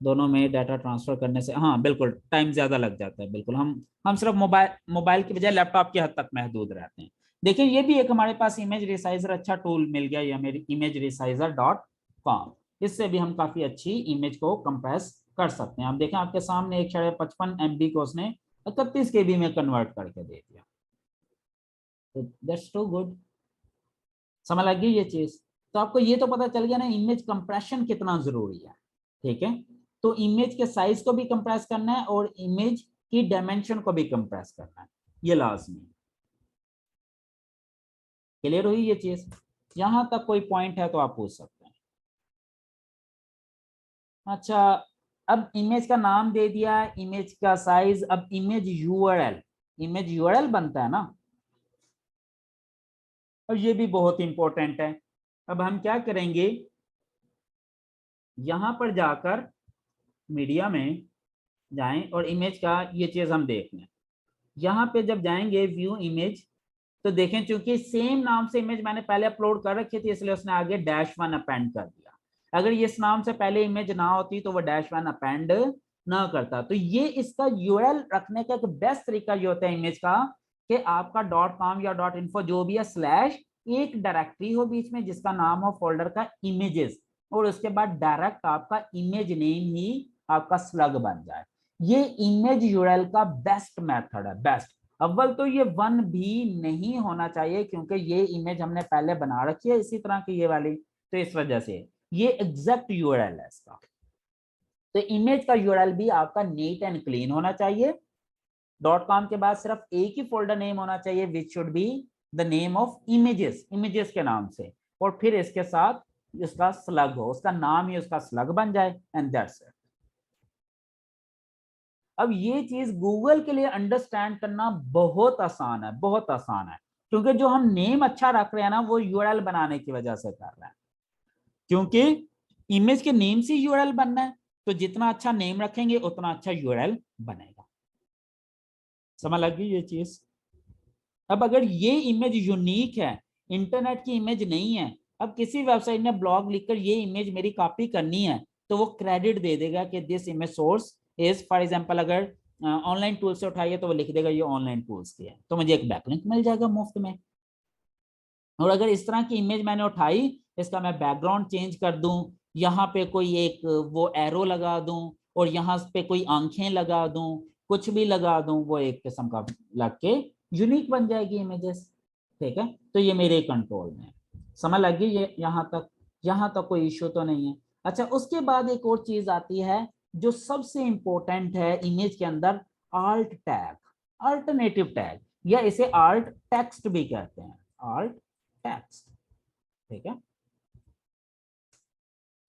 दोनों में डाटा ट्रांसफर करने से, हाँ बिल्कुल टाइम ज्यादा लग जाता है। बिल्कुल हम सिर्फ मोबाइल मोबाइल की बजाय लैपटॉप की हद तक महदूद रहते हैं। देखिए ये भी एक हमारे पास इमेज रिसाइजर अच्छा टूल मिल गया, ये मेरी imagerizer.com। इससे भी हम काफी अच्छी इमेज को कंप्रेस कर सकते हैं। आप देखें आपके सामने 155 MB को उसने 31 KB में कन्वर्ट करके दे दिया। तो दैट्स टू गुड। समझ लग गई ये चीज? तो आपको ये तो पता चल गया ना इमेज कंप्रेशन कितना जरूरी है। ठीक है, तो इमेज के साइज को भी कंप्रेस करना है और इमेज की डायमेंशन को भी कंप्रेस करना है, ये लाजमी। क्लियर हुई ये चीज? यहां तक कोई पॉइंट है तो आप पूछ सकते हैं। अच्छा, अब इमेज का नाम दे दिया, इमेज का साइज, अब इमेज यूआरएल, इमेज यूआरएल बनता है ना, और ये भी बहुत इंपॉर्टेंट है। अब हम क्या करेंगे, यहां पर जाकर मीडिया में जाएं और इमेज का ये चीज हम देख लें। यहाँ पे जब जाएंगे व्यू इमेज, तो देखें चूंकि सेम नाम से इमेज मैंने पहले अपलोड कर रखी थी, इसलिए उसने आगे -1 अपेंड कर दिया। अगर ये इस नाम से पहले इमेज ना होती तो वो -1 अपेंड ना करता। तो ये इसका यूआरएल रखने का एक बेस्ट तरीका ये होता है इमेज का, कि आपका .com या .info जो भी है स्लैश, एक डायरेक्टरी हो बीच में जिसका नाम हो फोल्डर का इमेजेस, और उसके बाद डायरेक्ट आपका इमेज नेम ही आपका स्लग बन जाए। ये इमेज यूआरएल का बेस्ट मेथड है, बेस्ट। अव्वल तो ये 1 भी नहीं होना चाहिए, क्योंकि ये इमेज हमने पहले बना रखी है इसी तरह की ये वाली, तो इस वजह से ये एग्जैक्ट यूआरएल है इसका। तो इमेज का यूआरएल भी आपका नीट एंड क्लीन होना चाहिए। .com के बाद सिर्फ एक ही फोल्डर नेम होना चाहिए, which should be the name of images, images के नाम से, और फिर इसके साथ इसका स्लग हो, उसका नाम ही उसका स्लग बन जाए, एंड दैट्स इट। अब ये चीज गूगल के लिए अंडरस्टैंड करना बहुत आसान है, बहुत आसान है, क्योंकि जो हम नेम अच्छा रख रहे हैं ना, वो यूआरएल बनाने की वजह से कर रहे हैं, क्योंकि इमेज के नेम से यूआरएल बनना है, तो जितना अच्छा नेम रखेंगे उतना अच्छा यूआरएल बनेगा। समझ लग गई ये चीज? अब अगर ये इमेज यूनिक है, इंटरनेट की इमेज नहीं है, अब किसी वेबसाइट ने ब्लॉग लिखकर ये इमेज मेरी कॉपी करनी है, तो वो क्रेडिट दे देगा कि this image source is, for example अगर ऑनलाइन टूल से उठाई है तो वो लिख देगा ये ऑनलाइन टूल्स की है, तो मुझे एक बैकलिंक मिल जाएगा मुफ्त में। और अगर इस तरह की इमेज मैंने उठाई, इसका मैं बैकग्राउंड चेंज कर दूं, यहाँ पे कोई एक वो एरो लगा दूं, और यहाँ पे कोई आंखें लगा दूं, कुछ भी लगा दूं, वो एक किस्म का लग के यूनिक बन जाएगी इमेजेस। ठीक है, तो ये मेरे कंट्रोल में है। समझ लगी ये यहाँ तक कोई इश्यू तो नहीं है। अच्छा, उसके बाद एक और चीज आती है जो सबसे इंपॉर्टेंट है इमेज के अंदर, आल्ट टैग, अल्टरनेटिव टैग, या इसे आल्ट टेक्स्ट भी कहते हैं, आल्ट टेक्स्ट। ठीक है,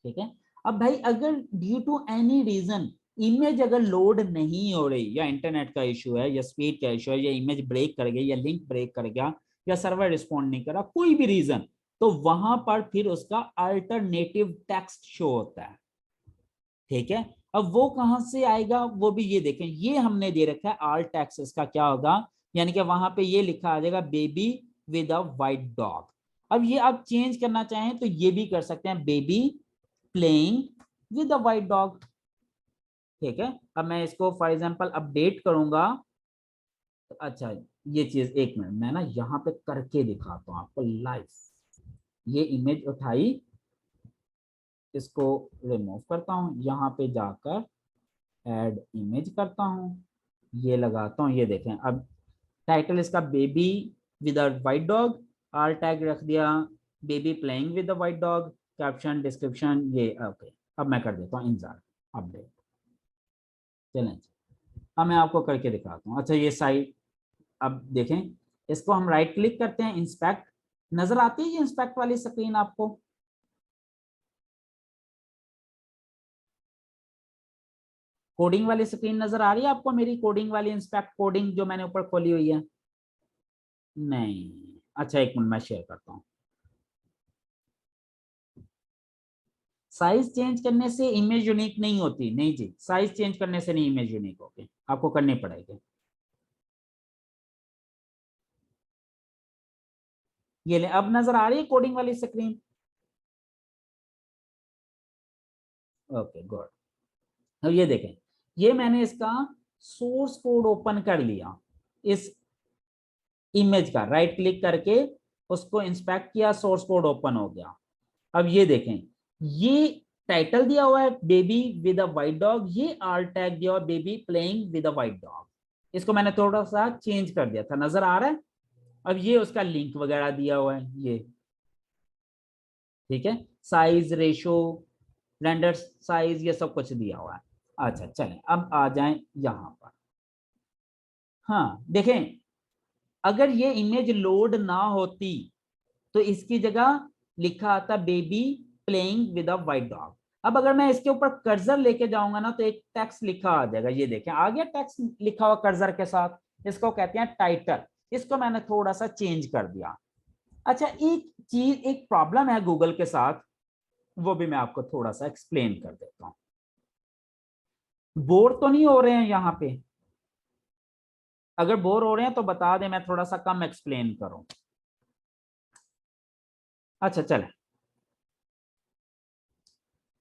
ठीक है। अब भाई अगर due to any reason image अगर लोड नहीं हो रही, या इंटरनेट का इशू है, या स्पीड का इशू है, या इमेज ब्रेक कर गई, या लिंक ब्रेक कर गया, या सर्वर रिस्पॉन्ड नहीं करा, कोई भी रीजन, तो वहां पर फिर उसका अल्टरनेटिव टेक्स्ट शो होता है। ठीक है, अब वो कहां से आएगा वो भी ये देखें, ये हमने दे रखा है आल्ट टेक्स्ट, इसका क्या होगा, यानी कि वहां पे ये लिखा आ जाएगा baby with a white dog. अब ये आप चेंज करना चाहें तो ये भी कर सकते हैं, baby playing with a white dog. ठीक है, अब मैं इसको फॉर एग्जांपल अपडेट करूंगा तो अच्छा, ये चीज एक मिनट मैं ना यहाँ पे करके दिखाता हूँ आपको लाइव। ये इमेज उठाई, इसको रिमूव करता हूँ, यहाँ पे जाकर ऐड इमेज करता हूँ, ये लगाता हूँ, ये देखें। अब टाइटल इसका baby with a white dog, R tag रख दिया baby playing with a white dog, caption description ये ओके। अब मैं कर देता हूँ इंसर्ट अपडेट, चलें। अब मैं आपको करके दिखाता हूँ। अच्छा, ये साइट अब देखें, इसको हम राइट क्लिक करते हैं, इंस्पेक्ट, नजर आती है ये इंस्पेक्ट वाली स्क्रीन आपको? कोडिंग वाली स्क्रीन नजर आ रही है आपको मेरी, कोडिंग वाली इंस्पेक्ट कोडिंग जो मैंने ऊपर खोली हुई है? नहीं, अच्छा एक मिनट मैं शेयर करता हूँ। साइज चेंज करने से इमेज यूनिक नहीं होती, नहीं जी, साइज चेंज करने से नहीं इमेज यूनिक होगी, आपको करनी पड़ेगी। ये ले, अब नजर आ रही है कोडिंग वाली स्क्रीन? Okay good. अब ये देखें, ये मैंने इसका सोर्स कोड ओपन कर लिया, इस इमेज का राइट क्लिक करके उसको इंस्पेक्ट किया, सोर्स कोड ओपन हो गया। अब ये देखें, ये टाइटल दिया हुआ है baby with a white dog, ये आर टैग दिया हुआ baby playing with a white dog. इसको मैंने थोड़ा सा चेंज कर दिया था, नजर आ रहा है? अब ये उसका लिंक वगैरह दिया हुआ है ये, ठीक है, साइज रेशो रेंडर साइज ये सब कुछ दिया हुआ है। अच्छा चलें, अब आ जाएं यहां पर। हाँ देखें, अगर ये इमेज लोड ना होती तो इसकी जगह लिखा आता baby playing with a white dog. अब अगर मैं इसके ऊपर कर्सर लेके जाऊंगा ना तो एक टेक्स्ट लिखा आ जाएगा, ये देखें आ गया टेक्स्ट लिखा हुआ कर्सर के साथ, इसको कहते हैं टाइटल। इसको मैंने थोड़ा सा चेंज कर दिया। अच्छा, एक चीज, एक प्रॉब्लम है गूगल के साथ, वो भी मैं आपको थोड़ा सा एक्सप्लेन कर देता हूं। बोर तो नहीं हो रहे हैं यहाँ पे? अगर बोर हो रहे हैं तो बता दें, मैं थोड़ा सा कम एक्सप्लेन करूं। अच्छा चले,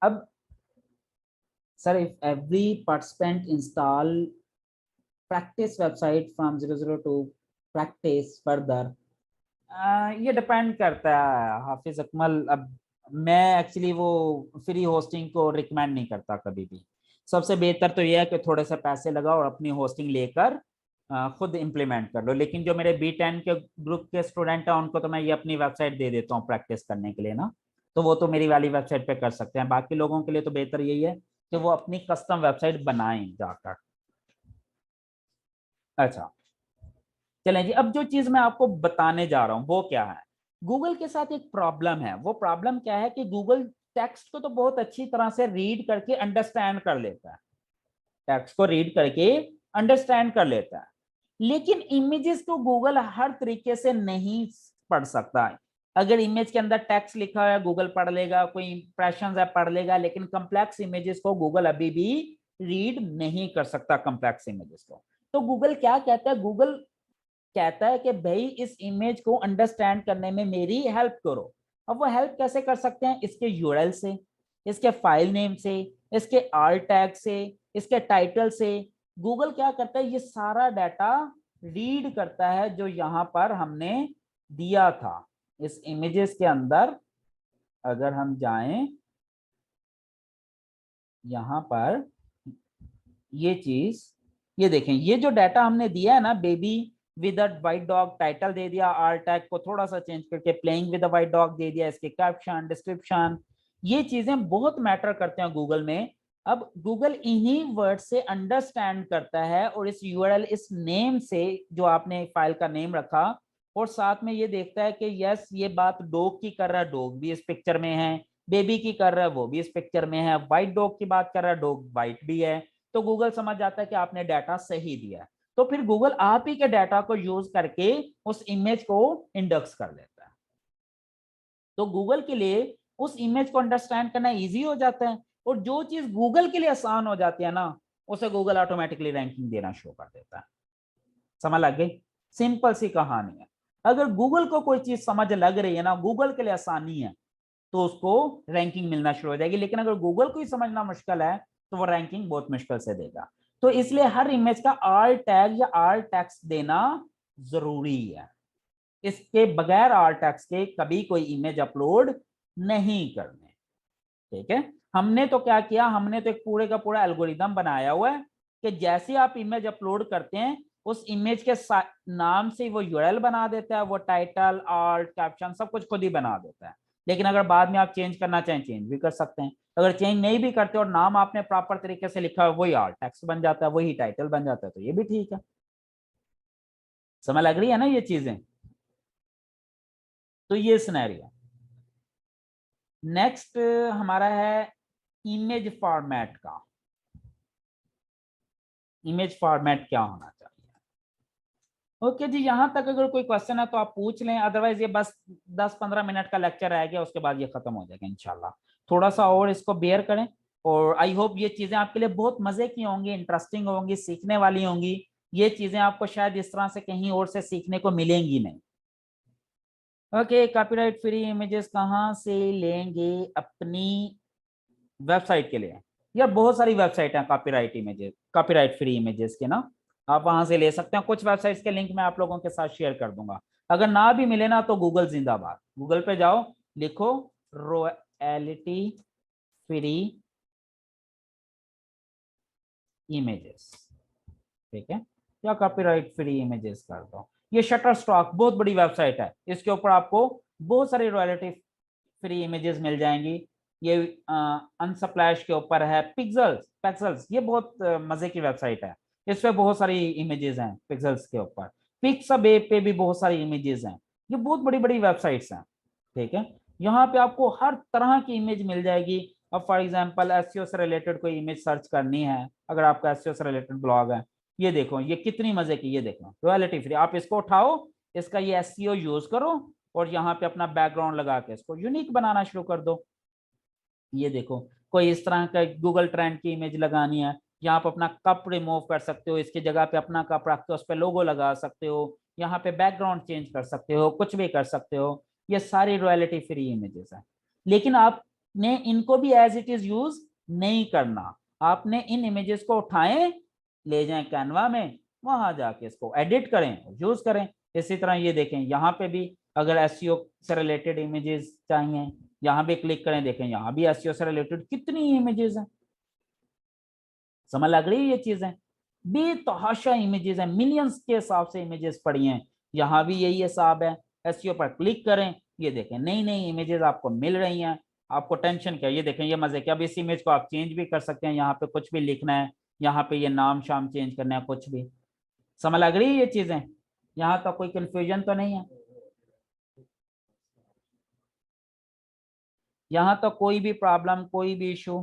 अब sir if every participant install practice website from 00 to practice further, ये डिपेंड करता है हाफिज अकमल। अब मैं एक्चुअली वो फ्री होस्टिंग को रिकमेंड नहीं करता कभी भी। सबसे बेहतर तो यह है कि थोड़े से पैसे लगाओ और अपनी होस्टिंग लेकर खुद इम्प्लीमेंट कर लो। लेकिन जो मेरे B10 के ग्रुप के स्टूडेंट हैं उनको तो मैं ये अपनी वेबसाइट दे देता हूँ प्रैक्टिस करने के लिए ना, तो वो तो मेरी वाली वेबसाइट पे कर सकते हैं। बाकी लोगों के लिए तो बेहतर यही है कि वो अपनी कस्टम वेबसाइट बनाएं जाकर। अच्छा चलें जी, अब जो चीज मैं आपको बताने जा रहा हूं वो क्या है, गूगल के साथ एक प्रॉब्लम है। वो प्रॉब्लम क्या है कि गूगल टेक्स्ट को तो बहुत अच्छी तरह से रीड करके अंडरस्टैंड कर लेता है, टेक्स्ट को रीड करके अंडरस्टैंड कर लेता है, लेकिन इमेजेस को गूगल हर तरीके से नहीं पढ़ सकता है। अगर इमेज के अंदर टेक्स्ट लिखा है गूगल पढ़ लेगा, कोई इंप्रेशन है पढ़ लेगा, लेकिन कम्प्लेक्स इमेजेस को गूगल अभी भी रीड नहीं कर सकता, कम्प्लेक्स इमेजेस को। तो गूगल क्या कहता है, गूगल कहता है कि भाई इस इमेज को अंडरस्टैंड करने में मेरी हेल्प करो। अब वो हेल्प कैसे कर सकते हैं, इसके यूआरएल से, इसके फाइल नेम से, इसके आर टैग से, इसके टाइटल से। गूगल क्या करता है, ये सारा डाटा रीड करता है जो यहाँ पर हमने दिया था इस इमेजेस के अंदर। अगर हम जाएं यहाँ पर, ये चीज, ये देखें, ये जो डाटा हमने दिया है ना baby with a white dog title दे दिया, आर टैग को थोड़ा सा चेंज करके playing with a white dog दे दिया, इसके कैप्शन डिस्क्रिप्शन, ये चीजें बहुत मैटर करते हैं गूगल में। अब गूगल इन्हीं वर्ड से अंडरस्टैंड करता है और इस यूआरएल इस नेम से जो आपने फाइल का नेम रखा और साथ में ये देखता है कि यस ये बात डॉग की कर रहा है, डॉग भी इस पिक्चर में है, बेबी की कर रहा है वो भी इस पिक्चर में है, व्हाइट डॉग की बात कर रहा है, डॉग व्हाइट भी है, तो गूगल समझ जाता है कि आपने डाटा सही दिया है। तो फिर गूगल आप ही के डाटा को यूज करके उस इमेज को इंडेक्स कर लेता है। तो गूगल के लिए उस इमेज को अंडरस्टैंड करना इजी हो जाता है और जो चीज गूगल के लिए आसान हो जाती है ना उसे गूगल ऑटोमेटिकली रैंकिंग देना शुरू कर देता है। समझ लग गई? सिंपल सी कहानी है। अगर गूगल को कोई चीज समझ लग रही है ना, गूगल के लिए आसानी है, तो उसको रैंकिंग मिलना शुरू हो जाएगी। लेकिन अगर गूगल को ही समझना मुश्किल है तो वो रैंकिंग बहुत मुश्किल से देगा। तो इसलिए हर इमेज का आर टैग या आर टेक्स्ट देना जरूरी है। इसके बगैर आर टैक्स के कभी कोई इमेज अपलोड नहीं करने। ठीक है, हमने तो क्या किया, हमने तो एक पूरे का पूरा एल्गोरिदम बनाया हुआ है कि जैसे आप इमेज अपलोड करते हैं उस इमेज के नाम से वो यूआरएल बना देता है, वो टाइटल आर्ट कैप्शन सब कुछ खुद ही बना देता है। लेकिन अगर बाद में आप चेंज करना चाहें चेंज भी कर सकते हैं। अगर चेंज नहीं भी करते और नाम आपने प्रॉपर तरीके से लिखा है वही आर्ट टेक्स्ट बन जाता है, वही टाइटल बन जाता है, तो ये भी ठीक है। समझ लग रही है ना ये चीजें? तो ये सिनेरियो। नेक्स्ट हमारा है इमेज फॉर्मेट का। इमेज फॉर्मेट क्या होना चाहिए? ओके जी, यहां तक अगर कोई क्वेश्चन है तो आप पूछ लें, अदरवाइज ये बस 10-15 मिनट का लेक्चर रह गया, उसके बाद ये खत्म हो जाएगा इंशाल्लाह। थोड़ा सा और इसको बेयर करें और आई होप ये चीजें आपके लिए बहुत मजे की होंगी, इंटरेस्टिंग होंगी, सीखने वाली होंगी। ये चीजें आपको शायद इस तरह से कहीं और से सीखने को मिलेंगी नहीं। ओके, कॉपीराइट फ्री इमेजेस कहाँ से लेंगे अपनी वेबसाइट के लिए? यार बहुत सारी वेबसाइट हैं copyright images, copyright free images के ना, आप वहां से ले सकते हैं। कुछ वेबसाइट्स के लिंक मैं आप लोगों के साथ शेयर कर दूंगा। अगर ना भी मिले ना तो गूगल जिंदाबाद, गूगल पे जाओ, लिखो रॉयल्टी फ्री इमेजेस, ठीक है, या कॉपीराइट फ्री इमेजेस कर दो। ये शटर स्टॉक बहुत बड़ी वेबसाइट है, इसके ऊपर आपको बहुत सारी रॉयल्टी फ्री इमेजेस मिल जाएंगी। ये अनसप्लैश के ऊपर है, पिक्सेल्स पिक्सेल्स ये बहुत मजे की वेबसाइट है, इस पे बहुत सारी इमेजेस हैं पिक्सेल्स के ऊपर। पिक्सबे पे भी बहुत सारी इमेजेस हैं, ये बहुत बड़ी बड़ी वेबसाइट्स हैं। ठीक है, यहाँ पे आपको हर तरह की इमेज मिल जाएगी। अब फॉर एग्जांपल एसईओ से रिलेटेड कोई इमेज सर्च करनी है, अगर आपका एसईओ से रिलेटेड ब्लॉग है, ये देखो ये कितनी मजे की, ये देखो रॉयल्टी फ्री, आप इसको उठाओ, इसका ये एसईओ यूज करो और यहाँ पे अपना बैकग्राउंड लगा के इसको यूनिक बनाना शुरू कर दो। ये देखो कोई इस तरह का गूगल ट्रेंड की इमेज लगानी है, यहाँ पे अपना कप रिमूव कर सकते हो, इसकी जगह पे अपना कप रख के उस पर लोगो लगा सकते हो, यहाँ पे बैकग्राउंड चेंज कर सकते हो, कुछ भी कर सकते हो। ये सारी रॉयल्टी फ्री इमेजेस है। लेकिन आपने इनको भी एज इट इज यूज नहीं करना, आपने इन इमेजेस को उठाएं, ले जाएं कैनवा में, वहां जाके इसको एडिट करें और यूज करें। इसी तरह ये देखें यहाँ पे भी अगर एसईओ से रिलेटेड इमेजेस चाहिए, यहाँ भी क्लिक करें, देखें यहाँ भी एसईओ से रिलेटेड कितनी इमेजेस हैं। समझ लग रही है ये चीजें? बेतहाशा इमेजेस हैं, मिलियंस के हिसाब से इमेजेस पड़ी हैं, यहाँ भी यही हिसाब है। एसईओ पर क्लिक करें, ये देखें नई नई इमेजेस आपको मिल रही हैं। आपको टेंशन क्या, ये देखें ये मजे क्या, अब इस इमेज को आप चेंज भी कर सकते हैं, यहाँ पे कुछ भी लिखना है, यहाँ पे ये नाम शाम चेंज करना है, कुछ भी। समझ लग रही है ये चीजें? यहाँ तो कोई कंफ्यूजन तो नहीं है? यहाँ तो कोई भी प्रॉब्लम कोई भी इशू,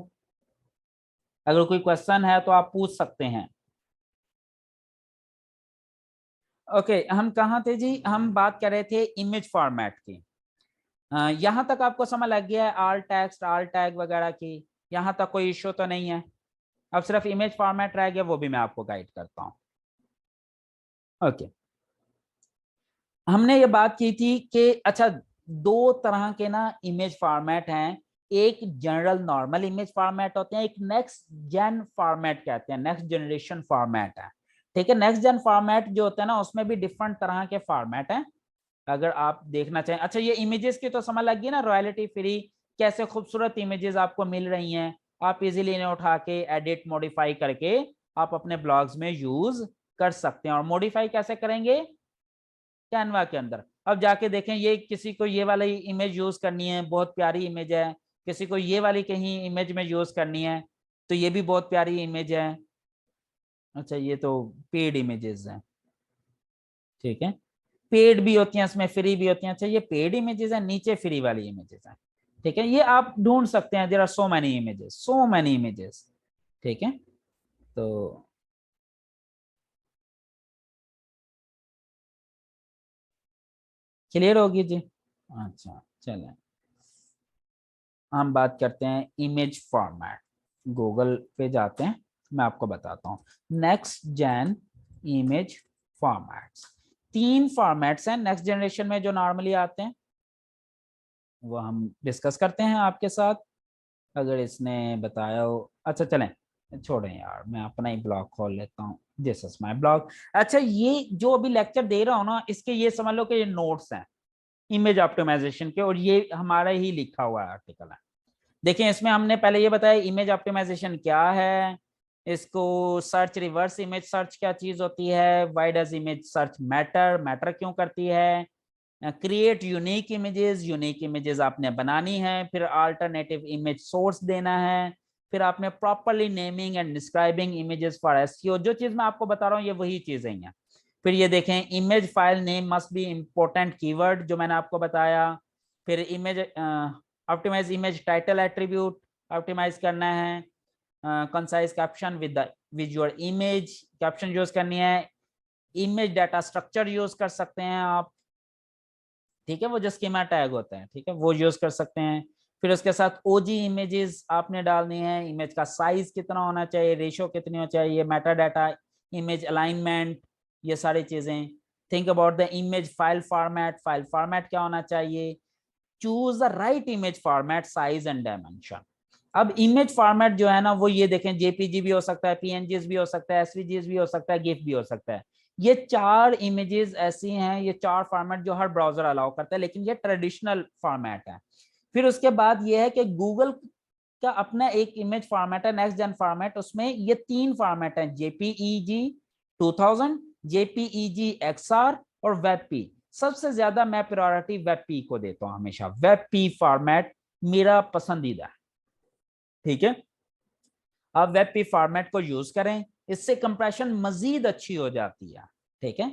अगर कोई क्वेश्चन है तो आप पूछ सकते हैं। ओके हम कहाँ थे जी, हम बात कर रहे थे इमेज फॉर्मेट की। यहाँ तक आपको समझ लग गया है आल टेक्स्ट आल टैग वगैरह की? यहाँ तक कोई इशू तो नहीं है? अब सिर्फ इमेज फॉर्मेट रह गया, वो भी मैं आपको गाइड करता हूँ। ओके, हमने ये बात की थी कि अच्छा दो तरह के ना इमेज फॉर्मेट हैं, एक जनरल नॉर्मल इमेज फॉर्मेट होते हैं, एक नेक्स्ट जेन फॉर्मेट कहते हैं, नेक्स्ट जनरेशन फॉर्मेट है। ठीक है, नेक्स्ट जेन फॉर्मेट जो होता है ना उसमें भी डिफरेंट तरह के फॉर्मेट हैं, अगर आप देखना चाहें। अच्छा ये इमेजेस की तो समझ लग गई ना, रॉयल्टी फ्री कैसे खूबसूरत इमेजेस आपको मिल रही हैं, आप इजीली इन्हें उठा के एडिट मॉडिफाई करके आप अपने ब्लॉग्स में यूज कर सकते हैं। और मॉडिफाई कैसे करेंगे, कैनवा के अंदर। अब जाके देखें, ये किसी को ये वाली इमेज यूज करनी है, बहुत प्यारी इमेज है, किसी को ये वाली कहीं इमेज में यूज करनी है तो ये भी बहुत प्यारी इमेज है। अच्छा, ये तो पेड इमेजेस हैं, ठीक है, पेड भी होती हैं इसमें, फ्री भी होती हैं। अच्छा, ये पेड इमेजेस है, नीचे फ्री वाली इमेजेस हैं, ठीक है, ये आप ढूंढ सकते हैं। There are so many images, so many images, ठीक है। तो क्लियर होगी जी। अच्छा चलें, हम बात करते हैं इमेज फॉर्मेट। गूगल पे जाते हैं, मैं आपको बताता हूँ। Next gen image formats, 3 formats हैं नेक्स्ट जनरेशन में जो नॉर्मली आते हैं, वो हम डिस्कस करते हैं आपके साथ, अगर इसने बताया हो। अच्छा चलें, छोड़ें यार, मैं अपना ही ब्लॉग खोल लेता हूँ, दिस इज माय ब्लॉग। अच्छा, ये जो अभी लेक्चर दे रहा हूँ ना, इसके ये समझ लो कि ये नोट्स हैं इमेज ऑप्टिमाइजेशन के, और ये हमारा ही लिखा हुआ आर्टिकल है। देखिए, इसमें हमने पहले ये बताया इमेज ऑप्टिमाइजेशन क्या है, इसको सर्च, रिवर्स इमेज सर्च क्या चीज होती है, why does image search matter, matter क्यों करती है, create unique images, unique images आपने बनानी है, फिर अल्टरनेटिव इमेज सोर्स देना है, फिर आपने properly naming and describing images for SEO. जो चीज मैं आपको बता रहा हूँ ये वही चीजें हैं। फिर ये देखें, image file name must be important keyword, जो मैंने आपको बताया। फिर image optimise image title attribute optimise करना है, concise caption with your image, caption use करनी है, इमेज डाटा स्ट्रक्चर यूज कर सकते हैं आप, ठीक है, वो जो स्कीमा टैग होते हैं, ठीक है, वो यूज कर सकते हैं। फिर उसके साथ ओजी इमेजेस आपने डालनी है, इमेज का साइज कितना होना चाहिए, रेशो कितनी होनी चाहिए, मेटा डाटा, इमेज अलाइनमेंट, ये सारी चीजें। Think about the image file format, file format क्या होना चाहिए, choose the right image format, size and dimension. अब इमेज फॉर्मेट जो है ना, वो ये देखें, जेपीजी भी हो सकता है, पीएनजीएस भी हो सकता है, एसवीजीएस भी हो सकता है, गिफ भी हो सकता है। ये 4 इमेजेस ऐसी हैं, ये 4 फॉर्मेट जो हर ब्राउजर अलाउ करता है, लेकिन ये ट्रेडिशनल फॉर्मेट है। फिर उसके बाद ये है कि गूगल का अपना एक इमेज फॉर्मेट है, नेक्स्ट जेन फॉर्मेट, उसमें ये 3 फॉर्मेट हैं, जेपीईजी 2000, जेपीईजी एक्सआर और वेबपी। सबसे ज्यादा मैं प्रायोरिटी वेबपी को देता हूं हमेशा, वेबपी फॉर्मेट मेरा पसंदीदा है, ठीक है। आप वेबपी फॉर्मेट को यूज करें, इससे कंप्रेशन मजीद अच्छी हो जाती है, ठीक है।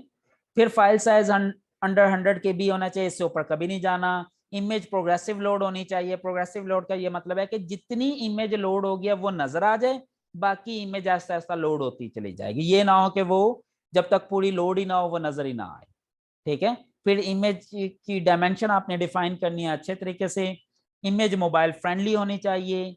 फिर फाइल साइज अंडर 100 KB होना चाहिए, इससे ऊपर कभी नहीं जाना। इमेज प्रोग्रेसिव लोड होनी चाहिए, प्रोग्रेसिव लोड का ये मतलब है कि जितनी इमेज लोड होगी वो नजर आ जाए, बाकी इमेज ऐसा ऐसा लोड होती चली जाएगी, ये ना हो कि वो जब तक पूरी लोड ही ना हो वो नजर ही ना आए, ठीक है। फिर इमेज की डायमेंशन आपने डिफाइन करनी है अच्छे तरीके से, इमेज मोबाइल फ्रेंडली होनी चाहिए,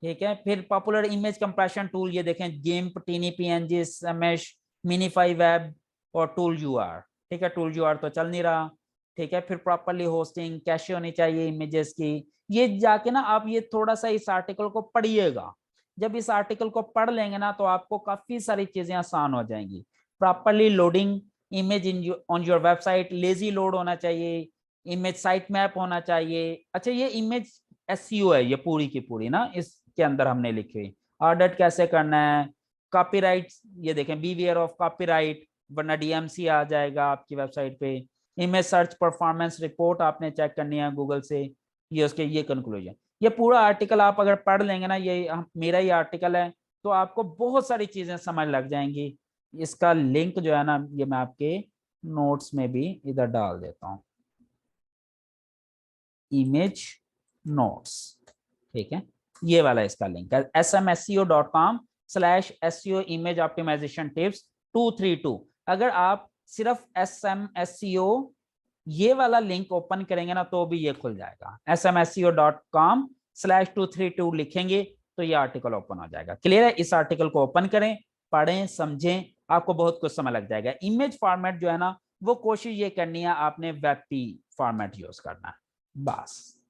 ठीक है। फिर पॉपुलर इमेज कंप्रेशन टूल, ये देखें, GIMP, tiny, PNG, smush, minify web और टूल यूआर, ठीक है, टूल यूआर तो चल नहीं रहा, ठीक है। फिर प्रॉपरली होस्टिंग, कैशे होनी चाहिए इमेजेस की। ये जाके ना आप ये थोड़ा सा इस आर्टिकल को पढ़िएगा, जब इस आर्टिकल को पढ़ लेंगे ना तो आपको काफी सारी चीजें आसान हो जाएंगी। Properly loading image in on your website, lazy load होना चाहिए, इमेज साइट मैप होना चाहिए। अच्छा, ये इमेज एसईओ है ये पूरी की पूरी ना, इसके अंदर हमने लिखी हुई ऑडिट कैसे करना है, कॉपीराइट, ये देखें, बीवेयर ऑफ कॉपीराइट, वरना डीएमसी आ जाएगा आपकी वेबसाइट पे। इमेज सर्च परफॉर्मेंस रिपोर्ट आपने चेक करनी है गूगल से, ये उसके ये कंक्लूजन। ये पूरा आर्टिकल आप अगर पढ़ लेंगे ना, ये मेरा ही आर्टिकल है, तो आपको बहुत सारी चीजें समझ लग जाएंगी। इसका लिंक जो है ना, ये मैं आपके नोट्स में भी इधर डाल देता हूँ, इमेज नोट्स, ठीक है, ये वाला इसका लिंक है, smsco.com/seo इमेज ऑप्टिमाइजेशन टिप्स 232। अगर आप सिर्फ smsco ये वाला लिंक ओपन करेंगे ना तो भी ये खुल जाएगा, smsco.com/232 लिखेंगे तो ये आर्टिकल ओपन हो जाएगा। क्लियर है, इस आर्टिकल को ओपन करें, पढ़ें, समझें, आपको बहुत कुछ समझ लग जाएगा। इमेज फॉर्मेट जो है ना, वो कोशिश ये करनी है आपने वेबपी फॉर्मेट यूज करना है, बस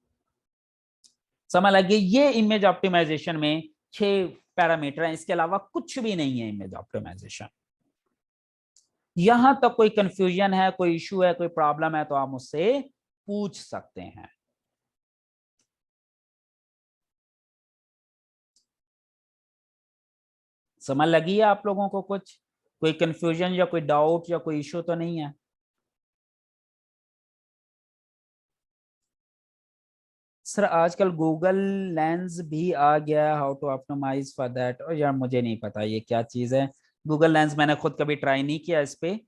समझ लगी। ये इमेज ऑप्टिमाइजेशन में 6 पैरामीटर हैं, इसके अलावा कुछ भी नहीं है इमेज ऑप्टिमाइजेशन। यहां तक कोई कंफ्यूजन है, कोई इशू है, कोई प्रॉब्लम है तो आप मुझसे पूछ सकते हैं। समझ लगी है आप लोगों को कुछ, कोई कंफ्यूजन या कोई डाउट या कोई इशू तो नहीं है? सर आजकल गूगल लेंस भी आ गया, how to optimise for that. और यार मुझे नहीं पता ये क्या चीज है। गूगल लेंस मैंने खुद कभी ट्राई नहीं किया इस पे।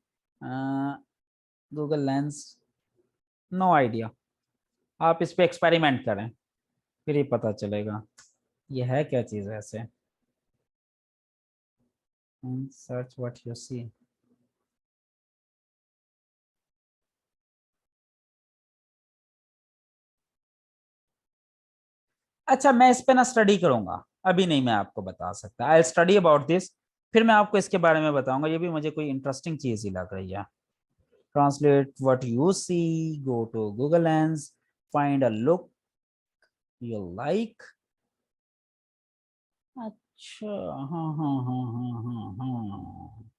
Google lens, no idea. आप इस पे एक्सपेरिमेंट करें, फिर ही पता चलेगा ये है क्या चीज है ऐसे। सर्च व्हाट यू सी। अच्छा, मैं इस पे ना स्टडी करूंगा, अभी नहीं मैं आपको बता सकता। आई स्टडी अबाउट दिस, फिर मैं आपको इसके बारे में बताऊंगा। ये भी मुझे कोई इंटरेस्टिंग चीज ही लग रही है। Translate what you see, go to Google Lens, find a look you like. अच्छा, हाँ हाँ हाँ हाँ हाँ हाँ,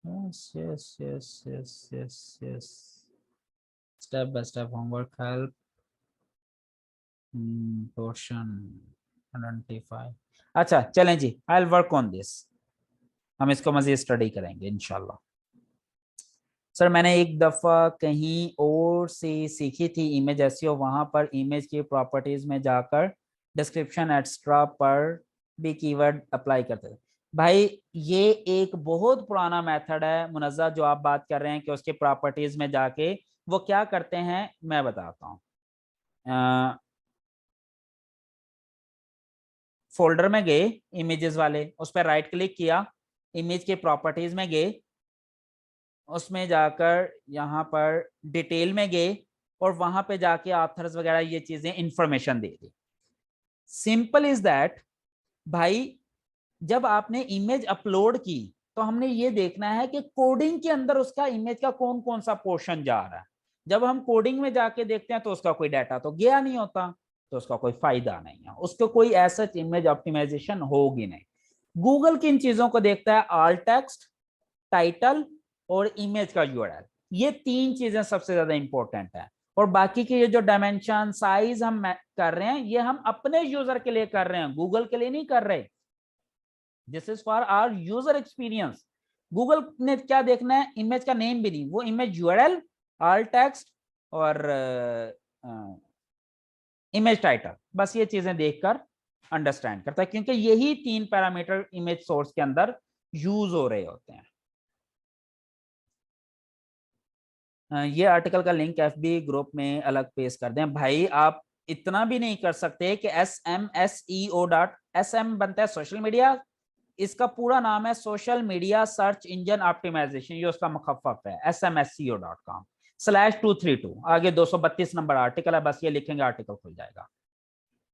yes yes yes yes yes yes. Step by step homework help, portion identify. अच्छा चलें जी, I will work on this. हम इसको मजीद स्टडी करेंगे इंशाल्लाह। सर मैंने एक दफ़ा कहीं और से सीखी थी इमेज एसईओ, वहां पर इमेज की प्रॉपर्टीज में जाकर डिस्क्रिप्शन एक्स्ट्रा पर भी कीवर्ड अप्लाई करते थे। भाई ये एक बहुत पुराना मेथड है मुनज़्ज़ा, जो आप बात कर रहे हैं कि उसके प्रॉपर्टीज में जाके वो क्या करते हैं, मैं बताता हूँ। फोल्डर में गए इमेजेस वाले, उस पर राइट क्लिक किया, इमेज के प्रॉपर्टीज में गए, उसमें जाकर यहाँ पर डिटेल में गए और वहां पे जाके ऑथर्स वगैरह ये चीजें information they the. Simple is that. भाई जब आपने इमेज अपलोड की तो हमने ये देखना है कि कोडिंग के अंदर उसका इमेज का कौन कौन सा पोर्शन जा रहा है। जब हम कोडिंग में जाके देखते हैं तो उसका कोई डाटा तो गया नहीं होता, तो उसका कोई फायदा नहीं है, उसको कोई ऐसा इमेज ऑप्टिमाइजेशन होगी नहीं। गूगल किन चीजों को देखता है, आल्ट टेक्स्ट, टाइटल और इमेज का यूआरएल। ये तीन चीजें सबसे ज्यादा इंपॉर्टेंट है। और बाकी के ये जो डायमेंशन साइज हम कर रहे हैं, ये हम अपने यूजर के लिए कर रहे हैं, गूगल के लिए नहीं कर रहे। This is for our user experience. Google ने क्या देखना है, इमेज का नेम भी नहीं, वो इमेज यूआरएल, ऑल टेक्स्ट और इमेज टाइटल, बस ये चीजें देखकर अंडरस्टैंड करता है, क्योंकि यही तीन पैरामीटर इमेज सोर्स के अंदर यूज हो रहे होते हैं। ये आर्टिकल का लिंक एफबी ग्रुप में अलग पेश कर दें। भाई आप इतना भी नहीं कर सकते कि SMSEO.SM बनता है सोशल मीडिया, इसका पूरा नाम है social media search engine optimisation, ये उसका मुखफ़्फ़ है SMSEO.com/232। आगे 232 नंबर आर्टिकल है, बस ये लिखेंगे आर्टिकल खुल जाएगा।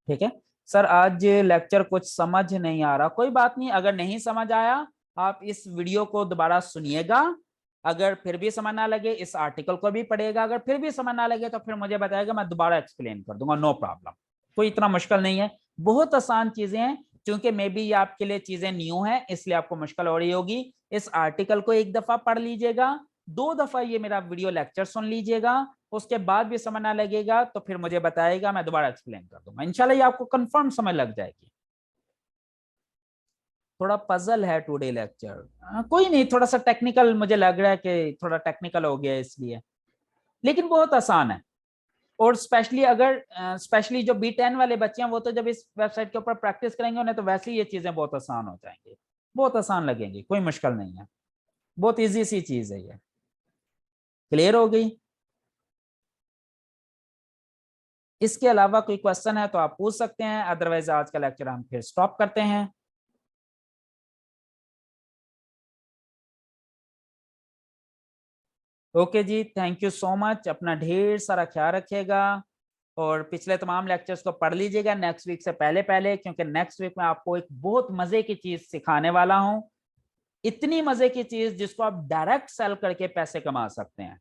ठीक है सर, आज लेक्चर कुछ समझ नहीं आ रहा, कोई बात नहीं, अगर नहीं समझ आया आप इस वीडियो को दोबारा सुनिएगा, अगर फिर भी समझ ना लगे इस आर्टिकल को भी पढ़ेगा, अगर फिर भी समझ ना लगे तो फिर मुझे बताएगा, मैं दोबारा एक्सप्लेन कर दूंगा, नो प्रॉब्लम। कोई इतना मुश्किल नहीं है, बहुत आसान चीजें हैं। क्योंकि मे बी आपके लिए चीजें न्यू हैं इसलिए आपको मुश्किल हो रही होगी। इस आर्टिकल को एक दफा पढ़ लीजिएगा, दो दफा ये मेरा वीडियो लेक्चर सुन लीजिएगा, उसके बाद भी समझ ना लगेगा तो फिर मुझे बताएगा, मैं दोबारा एक्सप्लेन कर दूंगा, इंशाल्लाह ये आपको कंफर्म समझ लग जाएगी। थोड़ा पजल है टुडे लेक्चर, कोई नहीं, थोड़ा सा टेक्निकल मुझे लग रहा है कि थोड़ा टेक्निकल हो गया इसलिए, लेकिन बहुत आसान है। और स्पेशली अगर स्पेशली जो B10 वाले बच्चे हैं वो तो जब इस वेबसाइट के ऊपर प्रैक्टिस करेंगे उन्हें तो वैसे ही ये चीजें बहुत आसान हो जाएंगी, बहुत आसान लगेंगी, कोई मुश्किल नहीं है, बहुत इजी सी चीज है ये। क्लियर हो गई? इसके अलावा कोई क्वेश्चन है तो आप पूछ सकते हैं, अदरवाइज आज का लेक्चर हम फिर स्टॉप करते हैं। ओके जी, थैंक यू सो मच, अपना ढेर सारा ख्याल रखिएगा और पिछले तमाम लेक्चर्स को पढ़ लीजिएगा नेक्स्ट वीक से पहले पहले, क्योंकि नेक्स्ट वीक में आपको एक बहुत मजे की चीज सिखाने वाला हूं, इतनी मजे की चीज जिसको आप डायरेक्ट सेल करके पैसे कमा सकते हैं।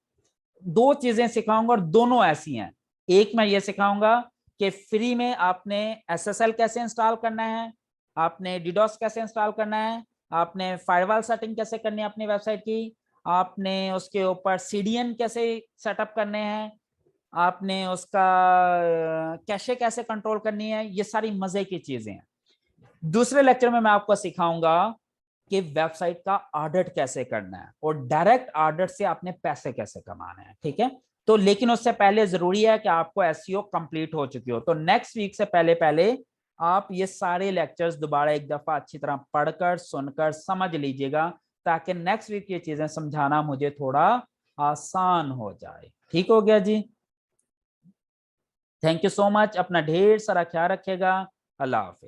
दो चीजें सिखाऊंगा और दोनों ऐसी हैं। एक मैं ये सिखाऊंगा कि फ्री में आपने SSL कैसे इंस्टॉल करना है, आपने DDoS कैसे इंस्टॉल करना है, आपने फायरवॉल सेटिंग कैसे करनी है अपनी वेबसाइट की, आपने उसके ऊपर CDN कैसे सेटअप करने हैं, आपने उसका कैशे कैसे कंट्रोल करनी है, ये सारी मजे की चीजें हैं। दूसरे लेक्चर में मैं आपको सिखाऊंगा कि वेबसाइट का ऑडिट कैसे करना है और डायरेक्ट ऑडिट से आपने पैसे कैसे कमाने हैं। ठीक है, तो लेकिन उससे पहले जरूरी है कि आपको एसईओ कंप्लीट हो चुकी हो। तो नेक्स्ट वीक से पहले पहले आप ये सारे लेक्चर्स दोबारा एक दफा अच्छी तरह पढ़कर सुनकर समझ लीजिएगा, ताकि नेक्स्ट वीक ये चीजें समझाना मुझे थोड़ा आसान हो जाए। ठीक हो गया जी? थैंक यू सो मच, अपना ढेर सारा ख्याल रखिएगा। अल्लाह हाफिज।